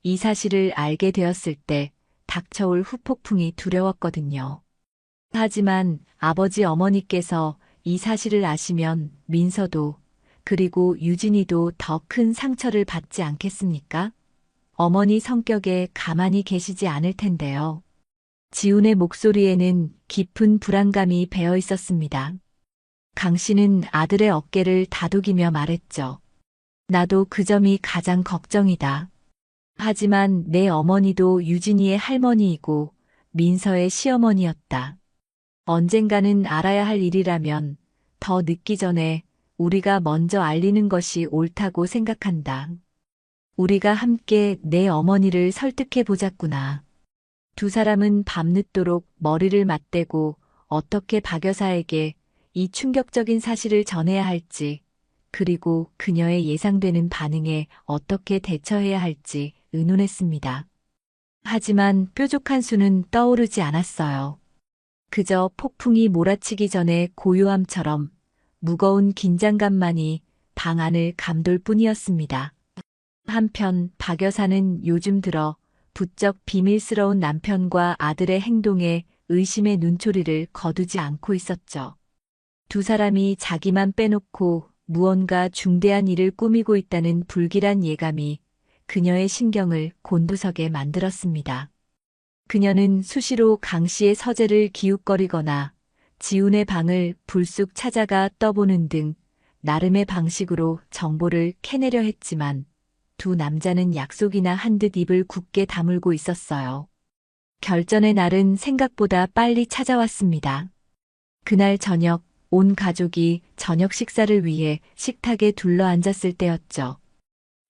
이 사실을 알게 되었을 때 닥쳐올 후폭풍이 두려웠거든요. 하지만 아버지 어머니께서 이 사실을 아시면 민서도 그리고 유진이도 더 큰 상처를 받지 않겠습니까? 어머니 성격에 가만히 계시지 않을 텐데요. 지훈의 목소리에는 깊은 불안감이 배어 있었습니다. 강 씨는 아들의 어깨를 다독이며 말했죠. 나도 그 점이 가장 걱정이다. 하지만 내 어머니도 유진이의 할머니이고 민서의 시어머니였다. 언젠가는 알아야 할 일이라면 더 늦기 전에 우리가 먼저 알리는 것이 옳다고 생각한다. 우리가 함께 내 어머니를 설득해 보자꾸나. 두 사람은 밤늦도록 머리를 맞대고 어떻게 박 여사에게 이 충격적인 사실을 전해야 할지, 그리고 그녀의 예상되는 반응에 어떻게 대처해야 할지 의논했습니다. 하지만 뾰족한 수는 떠오르지 않았어요. 그저 폭풍이 몰아치기 전에 고요함처럼 무거운 긴장감만이 방 안을 감돌 뿐이었습니다. 한편 박 여사는 요즘 들어 부쩍 비밀스러운 남편과 아들의 행동에 의심의 눈초리를 거두지 않고 있었죠. 두 사람이 자기만 빼놓고 무언가 중대한 일을 꾸미고 있다는 불길한 예감이 그녀의 신경을 곤두서게 만들었습니다. 그녀는 수시로 강 씨의 서재를 기웃거리거나 지훈의 방을 불쑥 찾아가 떠보는 등 나름의 방식으로 정보를 캐내려 했지만 두 남자는 약속이나 한 듯 입을 굳게 다물고 있었어요. 결전의 날은 생각보다 빨리 찾아왔습니다. 그날 저녁 온 가족이 저녁 식사를 위해 식탁에 둘러앉았을 때였죠.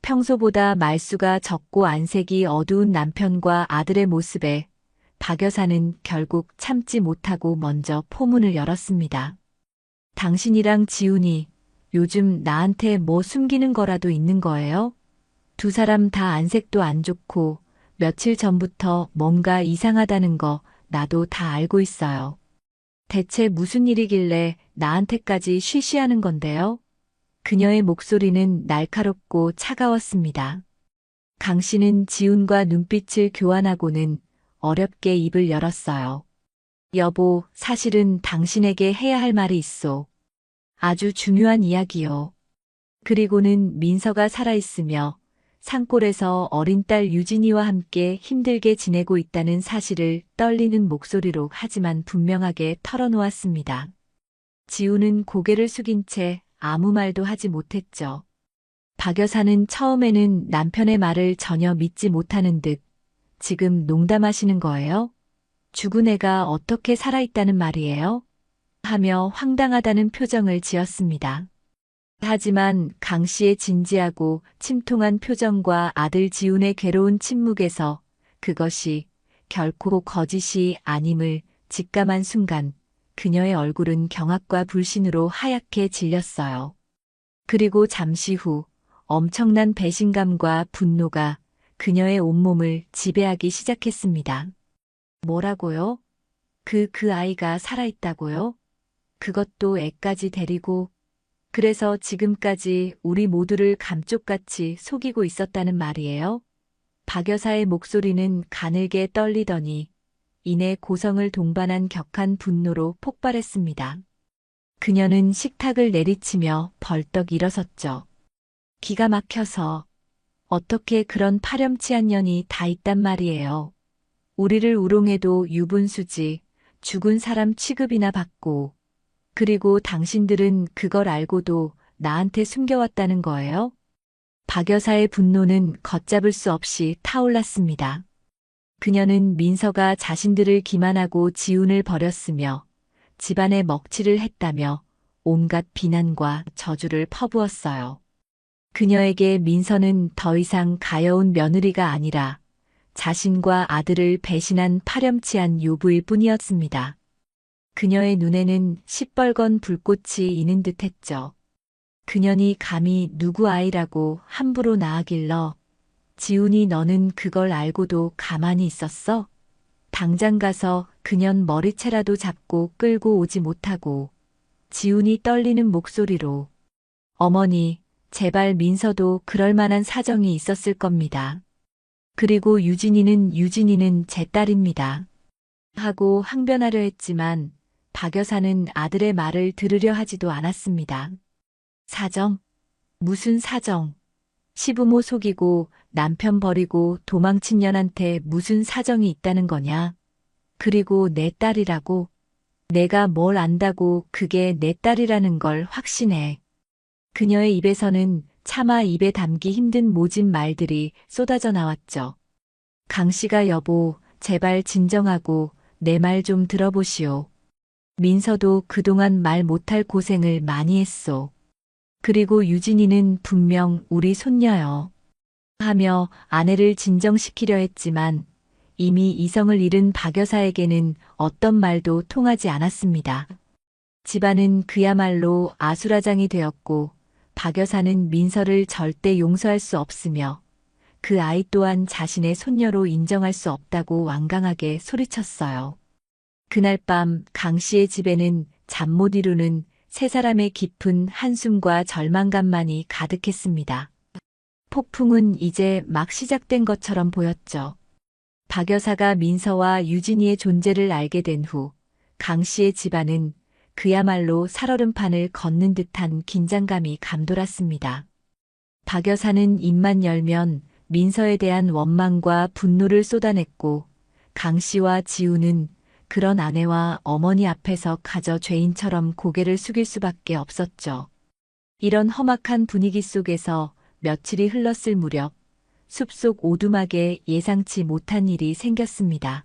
평소보다 말수가 적고 안색이 어두운 남편과 아들의 모습에 박 여사는 결국 참지 못하고 먼저 포문을 열었습니다. 당신이랑 지훈이 요즘 나한테 뭐 숨기는 거라도 있는 거예요? 두 사람 다 안색도 안 좋고 며칠 전부터 뭔가 이상하다는 거 나도 다 알고 있어요. 대체 무슨 일이길래 나한테까지 쉬쉬하는 건데요? 그녀의 목소리는 날카롭고 차가웠습니다. 강 씨는 지훈과 눈빛을 교환하고는 어렵게 입을 열었어요. 여보, 사실은 당신에게 해야 할 말이 있어. 아주 중요한 이야기요. 그리고는 민서가 살아있으며 산골에서 어린 딸 유진이와 함께 힘들게 지내고 있다는 사실을 떨리는 목소리로 하지만 분명하게 털어놓았습니다. 지훈은 고개를 숙인 채 아무 말도 하지 못했죠. 박 여사는 처음에는 남편의 말을 전혀 믿지 못하는 듯 지금 농담하시는 거예요? 죽은 애가 어떻게 살아있다는 말이에요? 하며 황당하다는 표정을 지었습니다. 하지만 강 씨의 진지하고 침통한 표정과 아들 지훈의 괴로운 침묵에서 그것이 결코 거짓이 아님을 직감한 순간 그녀의 얼굴은 경악과 불신으로 하얗게 질렸어요. 그리고 잠시 후 엄청난 배신감과 분노가 그녀의 온몸을 지배하기 시작했습니다. 뭐라고요? 그 아이가 살아있다고요? 그것도 애까지 데리고 그래서 지금까지 우리 모두를 감쪽같이 속이고 있었다는 말이에요? 박 여사의 목소리는 가늘게 떨리더니 이내 고성을 동반한 격한 분노로 폭발했습니다. 그녀는 식탁을 내리치며 벌떡 일어섰죠. 기가 막혀서 어떻게 그런 파렴치한 년이 다 있단 말이에요. 우리를 우롱해도 유분수지 죽은 사람 취급이나 받고 그리고 당신들은 그걸 알고도 나한테 숨겨왔다는 거예요? 박 여사의 분노는 걷잡을 수 없이 타올랐습니다. 그녀는 민서가 자신들을 기만하고 지훈을 버렸으며 집안에 먹칠을 했다며 온갖 비난과 저주를 퍼부었어요. 그녀에게 민서는 더 이상 가여운 며느리가 아니라 자신과 아들을 배신한 파렴치한 요부일 뿐이었습니다. 그녀의 눈에는 시뻘건 불꽃이 이는 듯했죠. 그년이 감히 누구 아이라고 함부로 낳아길러 지훈이 너는 그걸 알고도 가만히 있었어? 당장 가서 그년 머리채라도 잡고 끌고 오지 못하고 지훈이 떨리는 목소리로 어머니, 제발 민서도 그럴 만한 사정이 있었을 겁니다. 그리고 유진이는 제 딸입니다. 하고 항변하려 했지만 박 여사는 아들의 말을 들으려 하지도 않았습니다. 사정? 무슨 사정? 시부모 속이고 남편 버리고 도망친 년한테 무슨 사정이 있다는 거냐? 그리고 내 딸이라고? 내가 뭘 안다고 그게 내 딸이라는 걸 확신해. 그녀의 입에서는 차마 입에 담기 힘든 모진 말들이 쏟아져 나왔죠. 강 씨가 여보, 제발 진정하고 내 말 좀 들어보시오. 민서도 그동안 말 못할 고생을 많이 했소. 그리고 유진이는 분명 우리 손녀요. 하며 아내를 진정시키려 했지만 이미 이성을 잃은 박 여사에게는 어떤 말도 통하지 않았습니다. 집안은 그야말로 아수라장이 되었고 박 여사는 민서를 절대 용서할 수 없으며 그 아이 또한 자신의 손녀로 인정할 수 없다고 완강하게 소리쳤어요. 그날 밤 강 씨의 집에는 잠 못 이루는 세 사람의 깊은 한숨과 절망감만이 가득했습니다. 폭풍은 이제 막 시작된 것처럼 보였죠. 박 여사가 민서와 유진이의 존재를 알게 된 후 강 씨의 집안은 그야말로 살얼음판을 걷는 듯한 긴장감이 감돌았습니다. 박 여사는 입만 열면 민서에 대한 원망과 분노를 쏟아냈고 강 씨와 지우는 그런 아내와 어머니 앞에서 가저 죄인처럼 고개를 숙일 수밖에 없었죠. 이런 험악한 분위기 속에서 며칠이 흘렀을 무렵 숲속 오두막에 예상치 못한 일이 생겼습니다.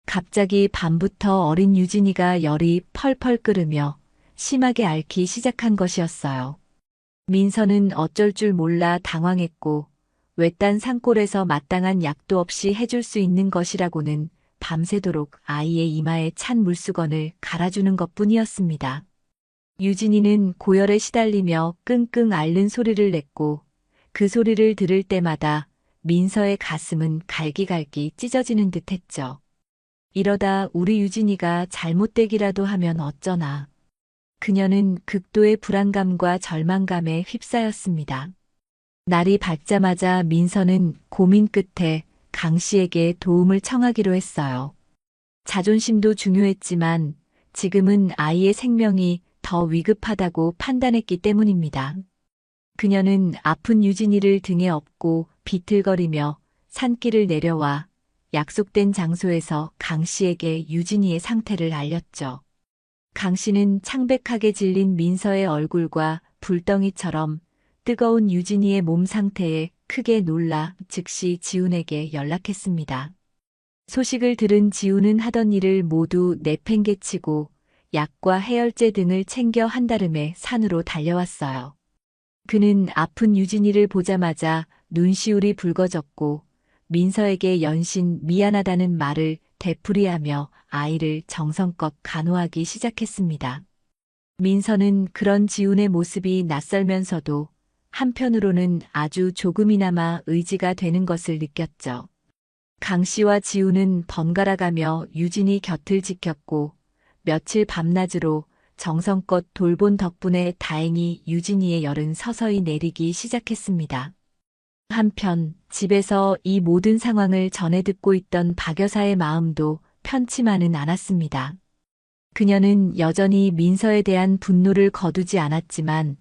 갑자기 밤부터 어린 유진이가 열이 펄펄 끓으며 심하게 앓기 시작한 것이었어요. 민서는 어쩔 줄 몰라 당황했고 외딴 산골에서 마땅한 약도 없이 해줄 수 있는 것이라고는 밤새도록 아이의 이마에 찬 물수건을 갈아주는 것뿐이었습니다. 유진이는 고열에 시달리며 끙끙 앓는 소리를 냈고 그 소리를 들을 때마다 민서의 가슴은 갈기갈기 찢어지는 듯했죠. 이러다 우리 유진이가 잘못되기라도 하면 어쩌나. 그녀는 극도의 불안감과 절망감에 휩싸였습니다. 날이 밝자마자 민서는 고민 끝에 강 씨에게 도움을 청하기로 했어요. 자존심도 중요했지만 지금은 아이의 생명이 더 위급하다고 판단했기 때문입니다. 그녀는 아픈 유진이를 등에 업고 비틀거리며 산길을 내려와 약속된 장소에서 강 씨에게 유진이의 상태를 알렸죠. 강 씨는 창백하게 질린 민서의 얼굴과 불덩이처럼 뜨거운 유진이의 몸 상태에 크게 놀라 즉시 지훈에게 연락했습니다. 소식을 들은 지훈은 하던 일을 모두 내팽개치고 약과 해열제 등을 챙겨 한달음에 산으로 달려왔어요. 그는 아픈 유진이를 보자마자 눈시울이 붉어졌고 민서에게 연신 미안하다는 말을 되풀이하며 아이를 정성껏 간호하기 시작했습니다. 민서는 그런 지훈의 모습이 낯설면서도 한편으로는 아주 조금이나마 의지가 되는 것을 느꼈죠. 강 씨와 지훈은 번갈아가며 유진이 곁을 지켰고 며칠 밤낮으로 정성껏 돌본 덕분에 다행히 유진이의 열은 서서히 내리기 시작했습니다. 한편 집에서 이 모든 상황을 전해 듣고 있던 박 여사의 마음도 편치만은 않았습니다. 그녀는 여전히 민서에 대한 분노를 거두지 않았지만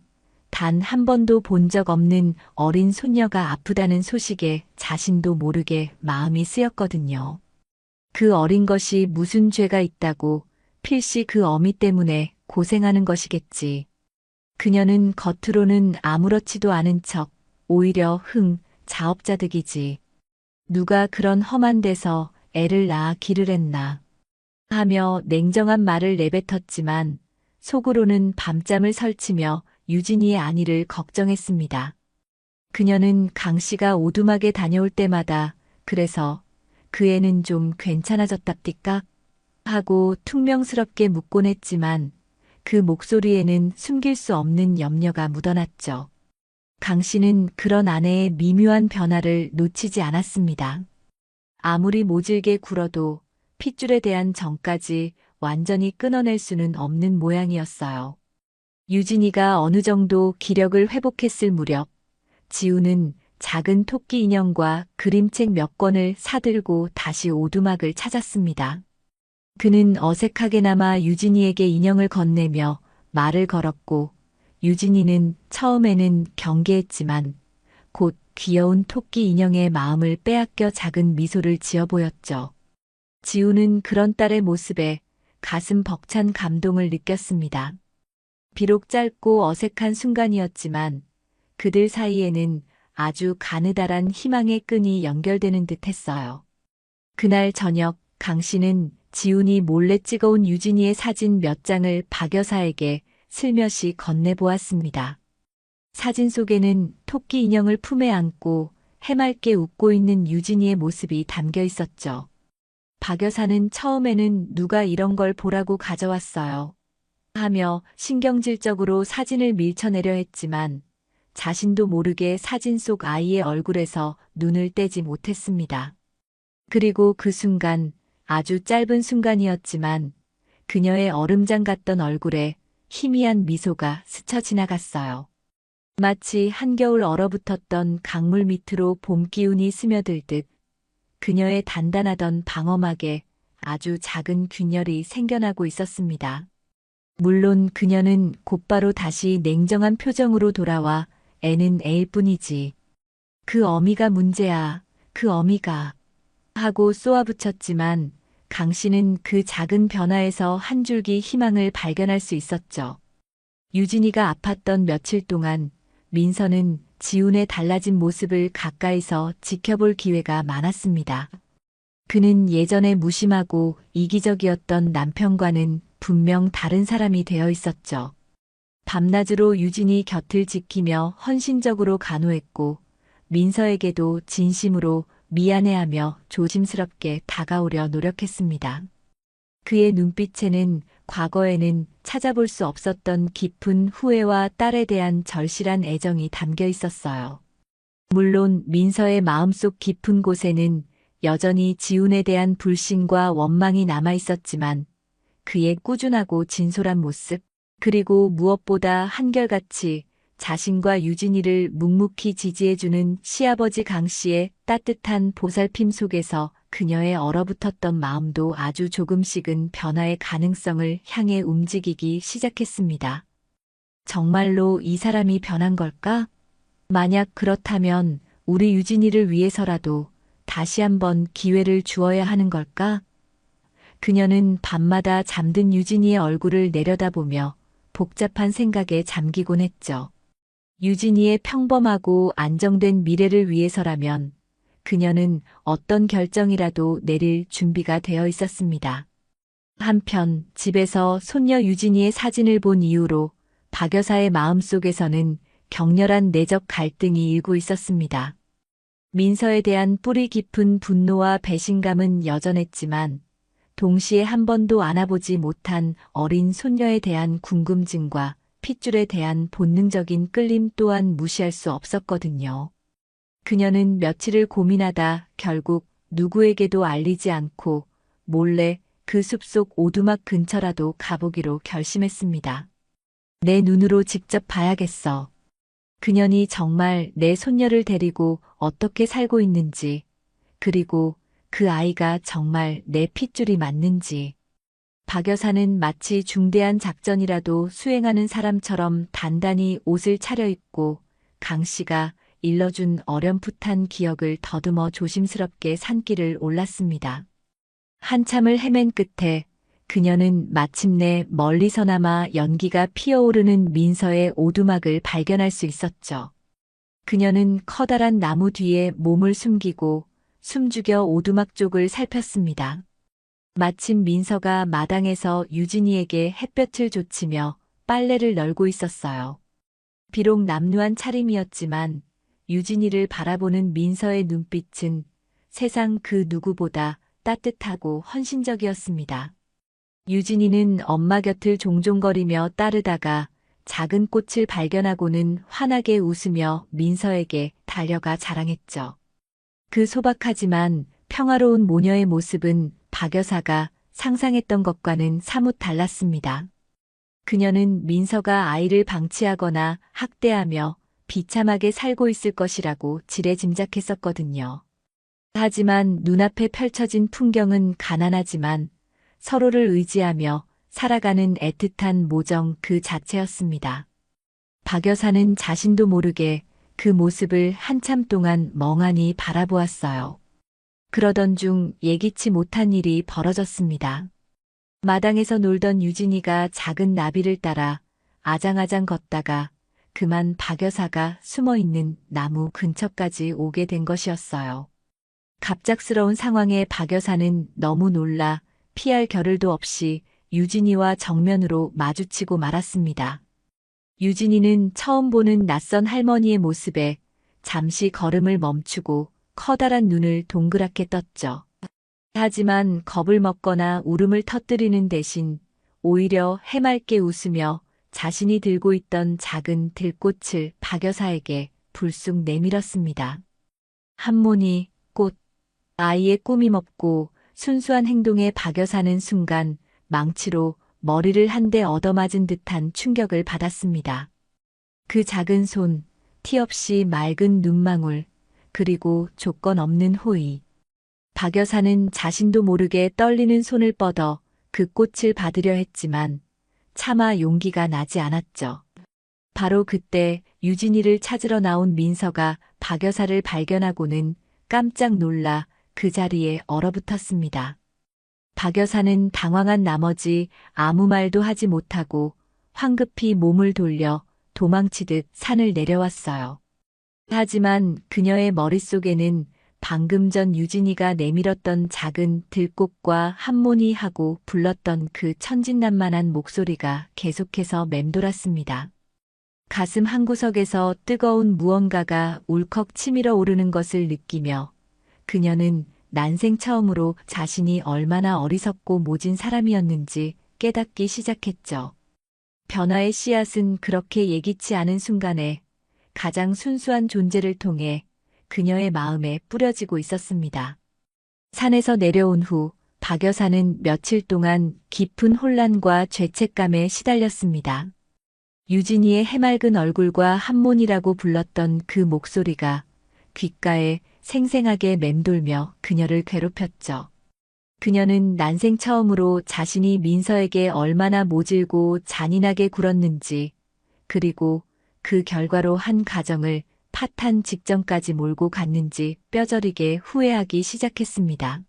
단 한 번도 본 적 없는 어린 손녀가 아프다는 소식에 자신도 모르게 마음이 쓰였거든요. 그 어린 것이 무슨 죄가 있다고 필시 그 어미 때문에 고생하는 것이겠지. 그녀는 겉으로는 아무렇지도 않은 척 오히려 자업자득이지. 누가 그런 험한 데서 애를 낳아 기를 했나 하며 냉정한 말을 내뱉었지만 속으로는 밤잠을 설치며 유진이의 안위를 걱정했습니다. 그녀는 강 씨가 오두막에 다녀올 때마다 그래서 그 애는 좀 괜찮아졌답디까? 하고 퉁명스럽게 묻곤 했지만 그 목소리에는 숨길 수 없는 염려가 묻어났죠. 강 씨는 그런 아내의 미묘한 변화를 놓치지 않았습니다. 아무리 모질게 굴어도 핏줄에 대한 정까지 완전히 끊어낼 수는 없는 모양이었어요. 유진이가 어느 정도 기력을 회복했을 무렵 지우는 작은 토끼 인형과 그림책 몇 권을 사들고 다시 오두막을 찾았습니다. 그는 어색하게나마 유진이에게 인형을 건네며 말을 걸었고 유진이는 처음에는 경계했지만 곧 귀여운 토끼 인형의 마음을 빼앗겨 작은 미소를 지어 보였죠. 지우는 그런 딸의 모습에 가슴 벅찬 감동을 느꼈습니다. 비록 짧고 어색한 순간이었지만 그들 사이에는 아주 가느다란 희망의 끈이 연결되는 듯 했어요. 그날 저녁 강 씨는 지훈이 몰래 찍어온 유진이의 사진 몇 장을 박 여사에게 슬며시 건네보았습니다. 사진 속에는 토끼 인형을 품에 안고 해맑게 웃고 있는 유진이의 모습이 담겨 있었죠. 박 여사는 처음에는 누가 이런 걸 보라고 가져왔어요 하며 신경질적으로 사진을 밀쳐내려 했지만 자신도 모르게 사진 속 아이의 얼굴에서 눈을 떼지 못했습니다. 그리고 그 순간, 아주 짧은 순간이었지만 그녀의 얼음장 같던 얼굴에 희미한 미소가 스쳐 지나갔어요. 마치 한겨울 얼어붙었던 강물 밑으로 봄 기운이 스며들듯 그녀의 단단하던 방어막에 아주 작은 균열이 생겨나고 있었습니다. 물론 그녀는 곧바로 다시 냉정한 표정으로 돌아와 애는 애일 뿐이지. 그 어미가 문제야. 그 어미가. 하고 쏘아붙였지만 강 씨는 그 작은 변화에서 한 줄기 희망을 발견할 수 있었죠. 유진이가 아팠던 며칠 동안 민서는 지훈의 달라진 모습을 가까이서 지켜볼 기회가 많았습니다. 그는 예전에 무심하고 이기적이었던 남편과는 분명 다른 사람이 되어 있었죠. 밤낮으로 유진이 곁을 지키며 헌신적으로 간호했고 민서에게도 진심으로 미안해하며 조심스럽게 다가오려 노력했습니다. 그의 눈빛에는 과거에는 찾아볼 수 없었던 깊은 후회와 딸에 대한 절실한 애정이 담겨 있었어요. 물론 민서의 마음속 깊은 곳에는 여전히 지훈에 대한 불신과 원망이 남아 있었지만 그의 꾸준하고 진솔한 모습, 그리고 무엇보다 한결같이 자신과 유진이를 묵묵히 지지해주는 시아버지 강 씨의 따뜻한 보살핌 속에서 그녀의 얼어붙었던 마음도 아주 조금씩은 변화의 가능성을 향해 움직이기 시작했습니다. 정말로 이 사람이 변한 걸까? 만약 그렇다면 우리 유진이를 위해서라도 다시 한번 기회를 주어야 하는 걸까? 그녀는 밤마다 잠든 유진이의 얼굴을 내려다보며 복잡한 생각에 잠기곤 했죠. 유진이의 평범하고 안정된 미래를 위해서라면 그녀는 어떤 결정이라도 내릴 준비가 되어 있었습니다. 한편 집에서 손녀 유진이의 사진을 본 이후로 박 여사의 마음속에서는 격렬한 내적 갈등이 일고 있었습니다. 민서에 대한 뿌리 깊은 분노와 배신감은 여전했지만 동시에 한 번도 안아보지 못한 어린 손녀에 대한 궁금증과 핏줄에 대한 본능적인 끌림 또한 무시할 수 없었거든요. 그녀는 며칠을 고민하다 결국 누구에게도 알리지 않고 몰래 그 숲속 오두막 근처라도 가보기로 결심했습니다. 내 눈으로 직접 봐야겠어. 그년이 정말 내 손녀를 데리고 어떻게 살고 있는지, 그리고 그 아이가 정말 내 핏줄이 맞는지. 박 여사는 마치 중대한 작전이라도 수행하는 사람처럼 단단히 옷을 차려입고 강 씨가 일러준 어렴풋한 기억을 더듬어 조심스럽게 산길을 올랐습니다. 한참을 헤맨 끝에 그녀는 마침내 멀리서나마 연기가 피어오르는 민서의 오두막을 발견할 수 있었죠. 그녀는 커다란 나무 뒤에 몸을 숨기고 숨죽여 오두막 쪽을 살폈습니다. 마침 민서가 마당에서 유진이에게 햇볕을 좇으며 빨래를 널고 있었어요. 비록 남루한 차림이었지만 유진이를 바라보는 민서의 눈빛은 세상 그 누구보다 따뜻하고 헌신적이었습니다. 유진이는 엄마 곁을 종종거리며 따르다가 작은 꽃을 발견하고는 환하게 웃으며 민서에게 달려가 자랑했죠. 그 소박하지만 평화로운 모녀의 모습은 박 여사가 상상했던 것과는 사뭇 달랐습니다. 그녀는 민서가 아이를 방치하거나 학대하며 비참하게 살고 있을 것이라고 지레짐작했었거든요. 하지만 눈앞에 펼쳐진 풍경은 가난하지만 서로를 의지하며 살아가는 애틋한 모정 그 자체였습니다. 박 여사는 자신도 모르게 그 모습을 한참 동안 멍하니 바라보았어요. 그러던 중 예기치 못한 일이 벌어졌습니다. 마당에서 놀던 유진이가 작은 나비를 따라 아장아장 걷다가 그만 박 여사가 숨어있는 나무 근처까지 오게 된 것이었어요. 갑작스러운 상황에 박 여사는 너무 놀라 피할 겨를도 없이 유진이와 정면으로 마주치고 말았습니다. 유진이는 처음 보는 낯선 할머니의 모습에 잠시 걸음을 멈추고 커다란 눈을 동그랗게 떴죠. 하지만 겁을 먹거나 울음을 터뜨리는 대신 오히려 해맑게 웃으며 자신이 들고 있던 작은 들꽃을 박 여사에게 불쑥 내밀었습니다. 한모니, 꽃, 아이의 꿈이 먹고 순수한 행동에 박 여사는 순간 망치로 머리를 한 대 얻어맞은 듯한 충격을 받았습니다. 그 작은 손, 티 없이 맑은 눈망울, 그리고 조건 없는 호의. 박 여사는 자신도 모르게 떨리는 손을 뻗어 그 꽃을 받으려 했지만 차마 용기가 나지 않았죠. 바로 그때 유진이를 찾으러 나온 민서가 박 여사를 발견하고는 깜짝 놀라 그 자리에 얼어붙었습니다. 박 여사는 당황한 나머지 아무 말도 하지 못하고 황급히 몸을 돌려 도망치듯 산을 내려왔어요. 하지만 그녀의 머릿속에는 방금 전 유진이가 내밀었던 작은 들꽃과 한모니 하고 불렀던 그 천진난만한 목소리가 계속해서 맴돌았습니다. 가슴 한구석에서 뜨거운 무언가가 울컥 치밀어 오르는 것을 느끼며 그녀는 난생 처음으로 자신이 얼마나 어리석고 모진 사람이었는지 깨닫기 시작했죠. 변화의 씨앗은 그렇게 예기치 않은 순간에 가장 순수한 존재를 통해 그녀의 마음에 뿌려지고 있었습니다. 산에서 내려온 후 박 여사는 며칠 동안 깊은 혼란과 죄책감에 시달렸습니다. 유진이의 해맑은 얼굴과 한몬이라고 불렀던 그 목소리가 귓가에 생생하게 맴돌며 그녀를 괴롭혔죠. 그녀는 난생 처음으로 자신이 민서에게 얼마나 모질고 잔인하게 굴었는지, 그리고 그 결과로 한 가정을 파탄 직전까지 몰고 갔는지 뼈저리게 후회하기 시작했습니다.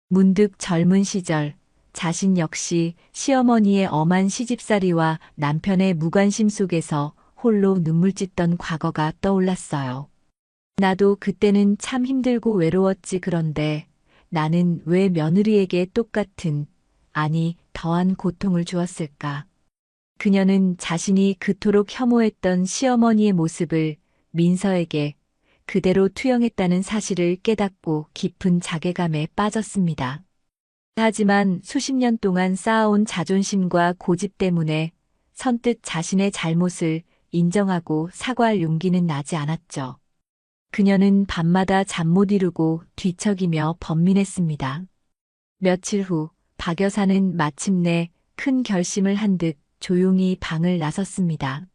문득 젊은 시절 자신 역시 시어머니의 엄한 시집살이와 남편의 무관심 속에서 홀로 눈물 찢던 과거가 떠올랐어요. 나도 그때는 참 힘들고 외로웠지. 그런데 나는 왜 며느리에게 똑같은, 아니 더한 고통을 주었을까? 그녀는 자신이 그토록 혐오했던 시어머니의 모습을 민서에게 그대로 투영했다는 사실을 깨닫고 깊은 자괴감에 빠졌습니다. 하지만 수십 년 동안 쌓아온 자존심과 고집 때문에 선뜻 자신의 잘못을 인정하고 사과할 용기는 나지 않았죠. 그녀는 밤마다 잠 못 이루고 뒤척이며 번민했습니다. 며칠 후 박 여사는 마침내 큰 결심을 한 듯 조용히 방을 나섰습니다.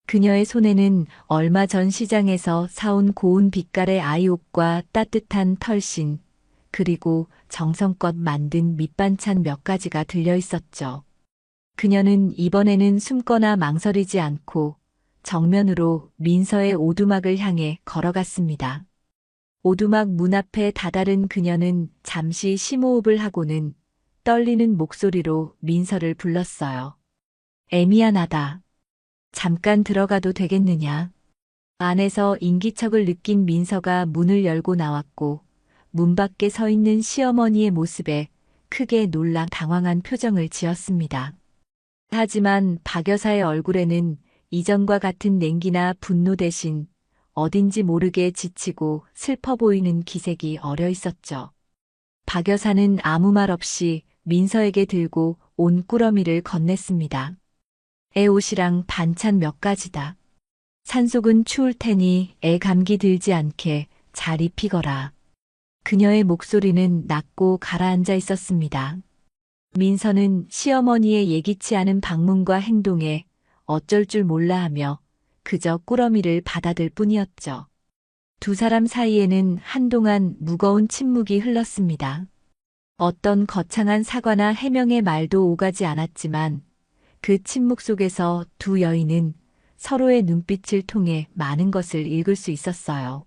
그녀의 손에는 얼마 전 시장에서 사온 고운 빛깔의 아이옷과 따뜻한 털신, 그리고 정성껏 만든 밑반찬 몇 가지가 들려 있었죠. 그녀는 이번에는 숨거나 망설이지 않고 정면으로 민서의 오두막을 향해 걸어갔습니다. 오두막 문 앞에 다다른 그녀는 잠시 심호흡을 하고는 떨리는 목소리로 민서를 불렀어요. 애미안하다. 잠깐 들어가도 되겠느냐? 안에서 인기척을 느낀 민서가 문을 열고 나왔고 문 밖에 서 있는 시어머니의 모습에 크게 놀라 당황한 표정을 지었습니다. 하지만 박 여사의 얼굴에는 이전과 같은 냉기나 분노 대신 어딘지 모르게 지치고 슬퍼 보이는 기색이 어려 있었죠. 박 여사는 아무 말 없이 민서에게 들고 온 꾸러미를 건넸습니다. 애 옷이랑 반찬 몇 가지다. 산속은 추울 테니 애 감기 들지 않게 잘 입히거라. 그녀의 목소리는 낮고 가라앉아 있었습니다. 민서는 시어머니의 예기치 않은 방문과 행동에 어쩔 줄 몰라 하며 그저 꾸러미를 받아들 뿐이었죠. 두 사람 사이에는 한동안 무거운 침묵이 흘렀습니다. 어떤 거창한 사과나 해명의 말도 오가지 않았지만 그 침묵 속에서 두 여인은 서로의 눈빛을 통해 많은 것을 읽을 수 있었어요.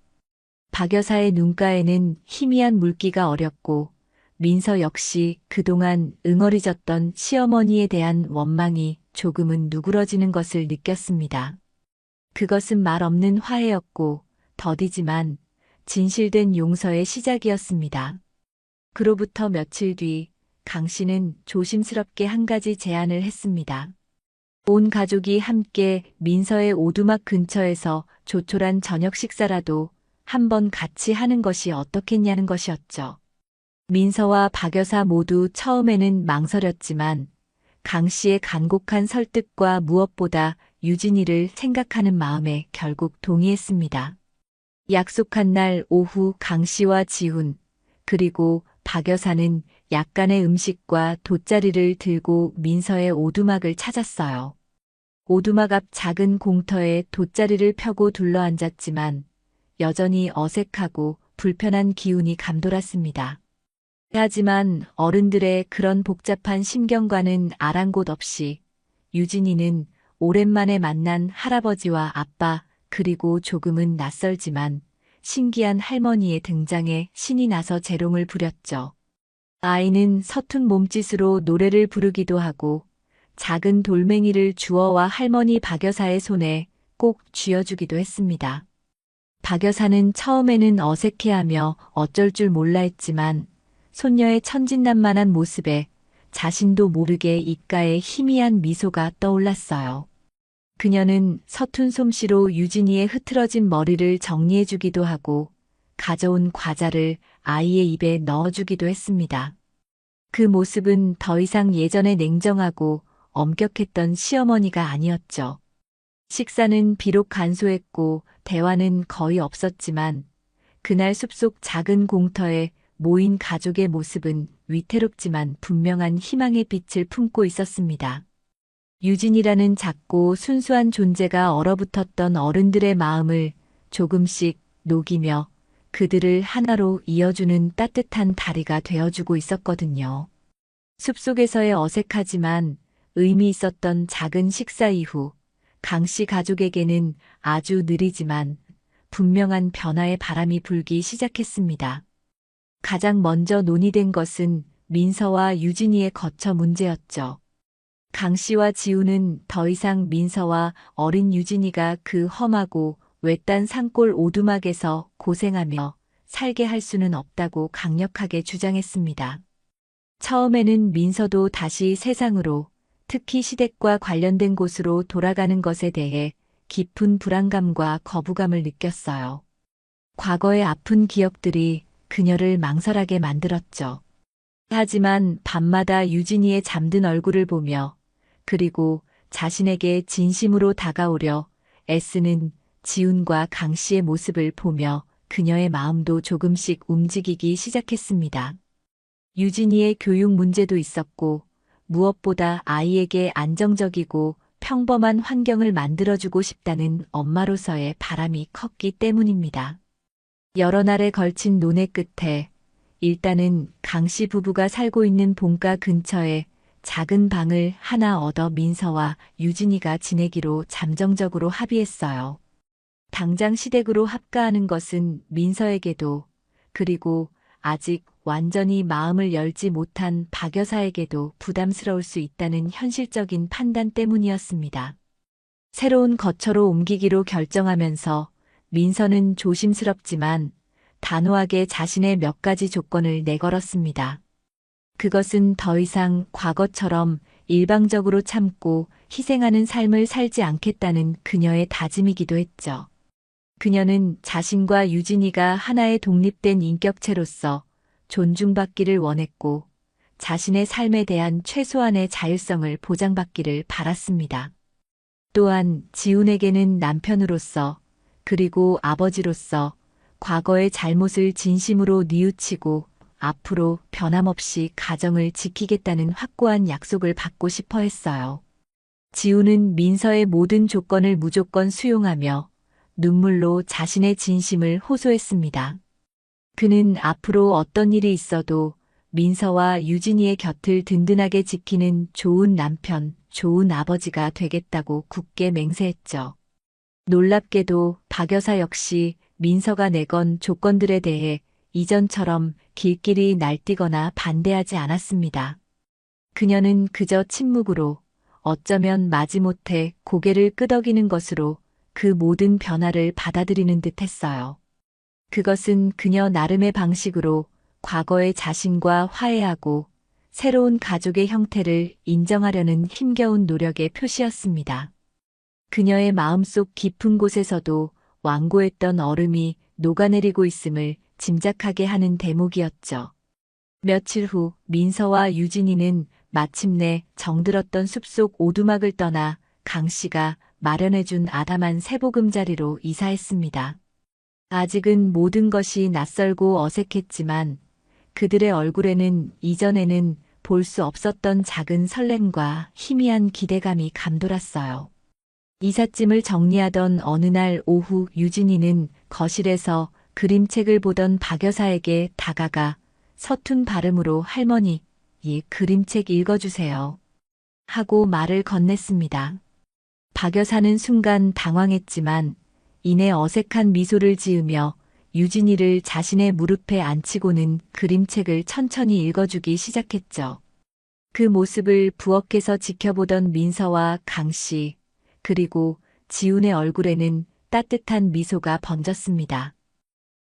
박 여사의 눈가에는 희미한 물기가 어렸고 민서 역시 그동안 응어리졌던 시어머니에 대한 원망이 조금은 누그러지는 것을 느꼈습니다. 그것은 말 없는 화해였고 더디지만 진실된 용서의 시작이었습니다. 그로부터 며칠 뒤 강 씨는 조심스럽게 한 가지 제안을 했습니다. 온 가족이 함께 민서의 오두막 근처에서 조촐한 저녁 식사라도 한번 같이 하는 것이 어떻겠냐는 것이었죠. 민서와 박 여사 모두 처음에는 망설였지만 강 씨의 간곡한 설득과 무엇보다 유진이를 생각하는 마음에 결국 동의했습니다. 약속한 날 오후 강 씨와 지훈, 그리고 박 여사는 약간의 음식과 돗자리를 들고 민서의 오두막을 찾았어요. 오두막 앞 작은 공터에 돗자리를 펴고 둘러앉았지만 여전히 어색하고 불편한 기운이 감돌았습니다. 하지만 어른들의 그런 복잡한 심경과는 아랑곳 없이 유진이는 오랜만에 만난 할아버지와 아빠 그리고 조금은 낯설지만 신기한 할머니의 등장에 신이 나서 재롱을 부렸죠. 아이는 서툰 몸짓으로 노래를 부르기도 하고 작은 돌멩이를 주어와 할머니 박 여사의 손에 꼭 쥐어주기도 했습니다. 박 여사는 처음에는 어색해하며 어쩔 줄 몰라 했지만 손녀의 천진난만한 모습에 자신도 모르게 입가에 희미한 미소가 떠올랐어요. 그녀는 서툰 솜씨로 유진이의 흐트러진 머리를 정리해주기도 하고 가져온 과자를 아이의 입에 넣어주기도 했습니다. 그 모습은 더 이상 예전에 냉정하고 엄격했던 시어머니가 아니었죠. 식사는 비록 간소했고 대화는 거의 없었지만 그날 숲속 작은 공터에 모인 가족의 모습은 위태롭지만 분명한 희망의 빛을 품고 있었습니다. 유진이라는 작고 순수한 존재가 얼어붙었던 어른들의 마음을 조금씩 녹이며 그들을 하나로 이어주는 따뜻한 다리가 되어주고 있었거든요. 숲속에서의 어색하지만 의미 있었던 작은 식사 이후 강 씨 가족에게는 아주 느리지만 분명한 변화의 바람이 불기 시작했습니다. 가장 먼저 논의된 것은 민서와 유진이의 거처 문제였죠. 강 씨와 지우는 더 이상 민서와 어린 유진이가 그 험하고 외딴 산골 오두막에서 고생하며 살게 할 수는 없다고 강력하게 주장했습니다. 처음에는 민서도 다시 세상으로 특히 시댁과 관련된 곳으로 돌아가는 것에 대해 깊은 불안감과 거부감을 느꼈어요. 과거의 아픈 기억들이 그녀를 망설하게 만들었죠. 하지만 밤마다 유진이의 잠든 얼굴을 보며 그리고 자신에게 진심으로 다가오려 애쓰는 지훈과 강 씨의 모습을 보며 그녀의 마음도 조금씩 움직이기 시작했습니다. 유진이의 교육 문제도 있었고 무엇보다 아이에게 안정적이고 평범한 환경을 만들어주고 싶다는 엄마로서의 바람이 컸기 때문입니다. 여러 날에 걸친 논의 끝에 일단은 강 씨 부부가 살고 있는 본가 근처에 작은 방을 하나 얻어 민서와 유진이가 지내기로 잠정적으로 합의했어요. 당장 시댁으로 합가하는 것은 민서에게도 그리고 아직 완전히 마음을 열지 못한 박 여사에게도 부담스러울 수 있다는 현실적인 판단 때문이었습니다. 새로운 거처로 옮기기로 결정하면서 민서는 조심스럽지만 단호하게 자신의 몇 가지 조건을 내걸었습니다. 그것은 더 이상 과거처럼 일방적으로 참고 희생하는 삶을 살지 않겠다는 그녀의 다짐이기도 했죠. 그녀는 자신과 유진이가 하나의 독립된 인격체로서 존중받기를 원했고 자신의 삶에 대한 최소한의 자율성을 보장받기를 바랐습니다. 또한 지훈에게는 남편으로서 그리고 아버지로서 과거의 잘못을 진심으로 뉘우치고 앞으로 변함없이 가정을 지키겠다는 확고한 약속을 받고 싶어 했어요. 지훈은 민서의 모든 조건을 무조건 수용하며 눈물로 자신의 진심을 호소했습니다. 그는 앞으로 어떤 일이 있어도 민서와 유진이의 곁을 든든하게 지키는 좋은 남편, 좋은 아버지가 되겠다고 굳게 맹세했죠. 놀랍게도 박 여사 역시 민서가 내건 조건들에 대해 이전처럼 길길이 날뛰거나 반대하지 않았습니다. 그녀는 그저 침묵으로 어쩌면 마지못해 고개를 끄덕이는 것으로 그 모든 변화를 받아들이는 듯 했어요. 그것은 그녀 나름의 방식으로 과거의 자신과 화해하고 새로운 가족의 형태를 인정하려는 힘겨운 노력의 표시였습니다. 그녀의 마음속 깊은 곳에서도 완고했던 얼음이 녹아내리고 있음을 짐작하게 하는 대목이었죠. 며칠 후 민서와 유진이는 마침내 정들었던 숲속 오두막을 떠나 강 씨가 마련해준 아담한 세보금자리로 이사했습니다. 아직은 모든 것이 낯설고 어색했지만 그들의 얼굴에는 이전에는 볼 수 없었던 작은 설렘과 희미한 기대감이 감돌았어요. 이삿짐을 정리하던 어느 날 오후 유진이는 거실에서 그림책을 보던 박 여사에게 다가가 서툰 발음으로 할머니, 이 그림책 읽어주세요. 하고 말을 건넸습니다. 박 여사는 순간 당황했지만 이내 어색한 미소를 지으며 유진이를 자신의 무릎에 앉히고는 그림책을 천천히 읽어주기 시작했죠. 그 모습을 부엌에서 지켜보던 민서와 강 씨, 그리고 지훈의 얼굴에는 따뜻한 미소가 번졌습니다.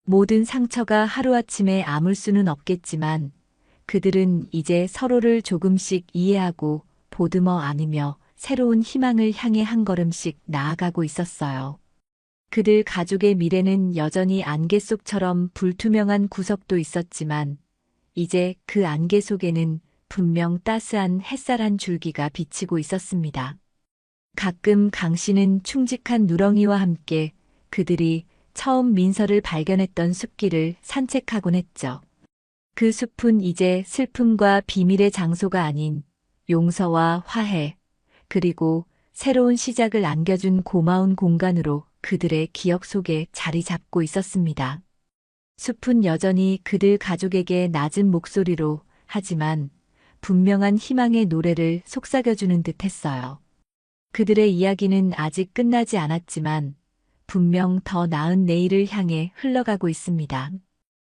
모든 상처가 하루아침에 아물 수는 없겠지만 그들은 이제 서로를 조금씩 이해하고 보듬어 안으며 새로운 희망을 향해 한 걸음씩 나아가고 있었어요. 그들 가족의 미래는 여전히 안개 속처럼 불투명한 구석도 있었지만 이제 그 안개 속에는 분명 따스한 햇살 한 줄기가 비치고 있었습니다. 가끔 강 씨는 충직한 누렁이와 함께 그들이 처음 민서를 발견했던 숲길을 산책하곤 했죠. 그 숲은 이제 슬픔과 비밀의 장소가 아닌 용서와 화해, 그리고 새로운 시작을 안겨준 고마운 공간으로 그들의 기억 속에 자리 잡고 있었습니다. 숲은 여전히 그들 가족에게 낮은 목소리로 하지만 분명한 희망의 노래를 속삭여주는 듯 했어요. 그들의 이야기는 아직 끝나지 않았지만 분명 더 나은 내일을 향해 흘러가고 있습니다.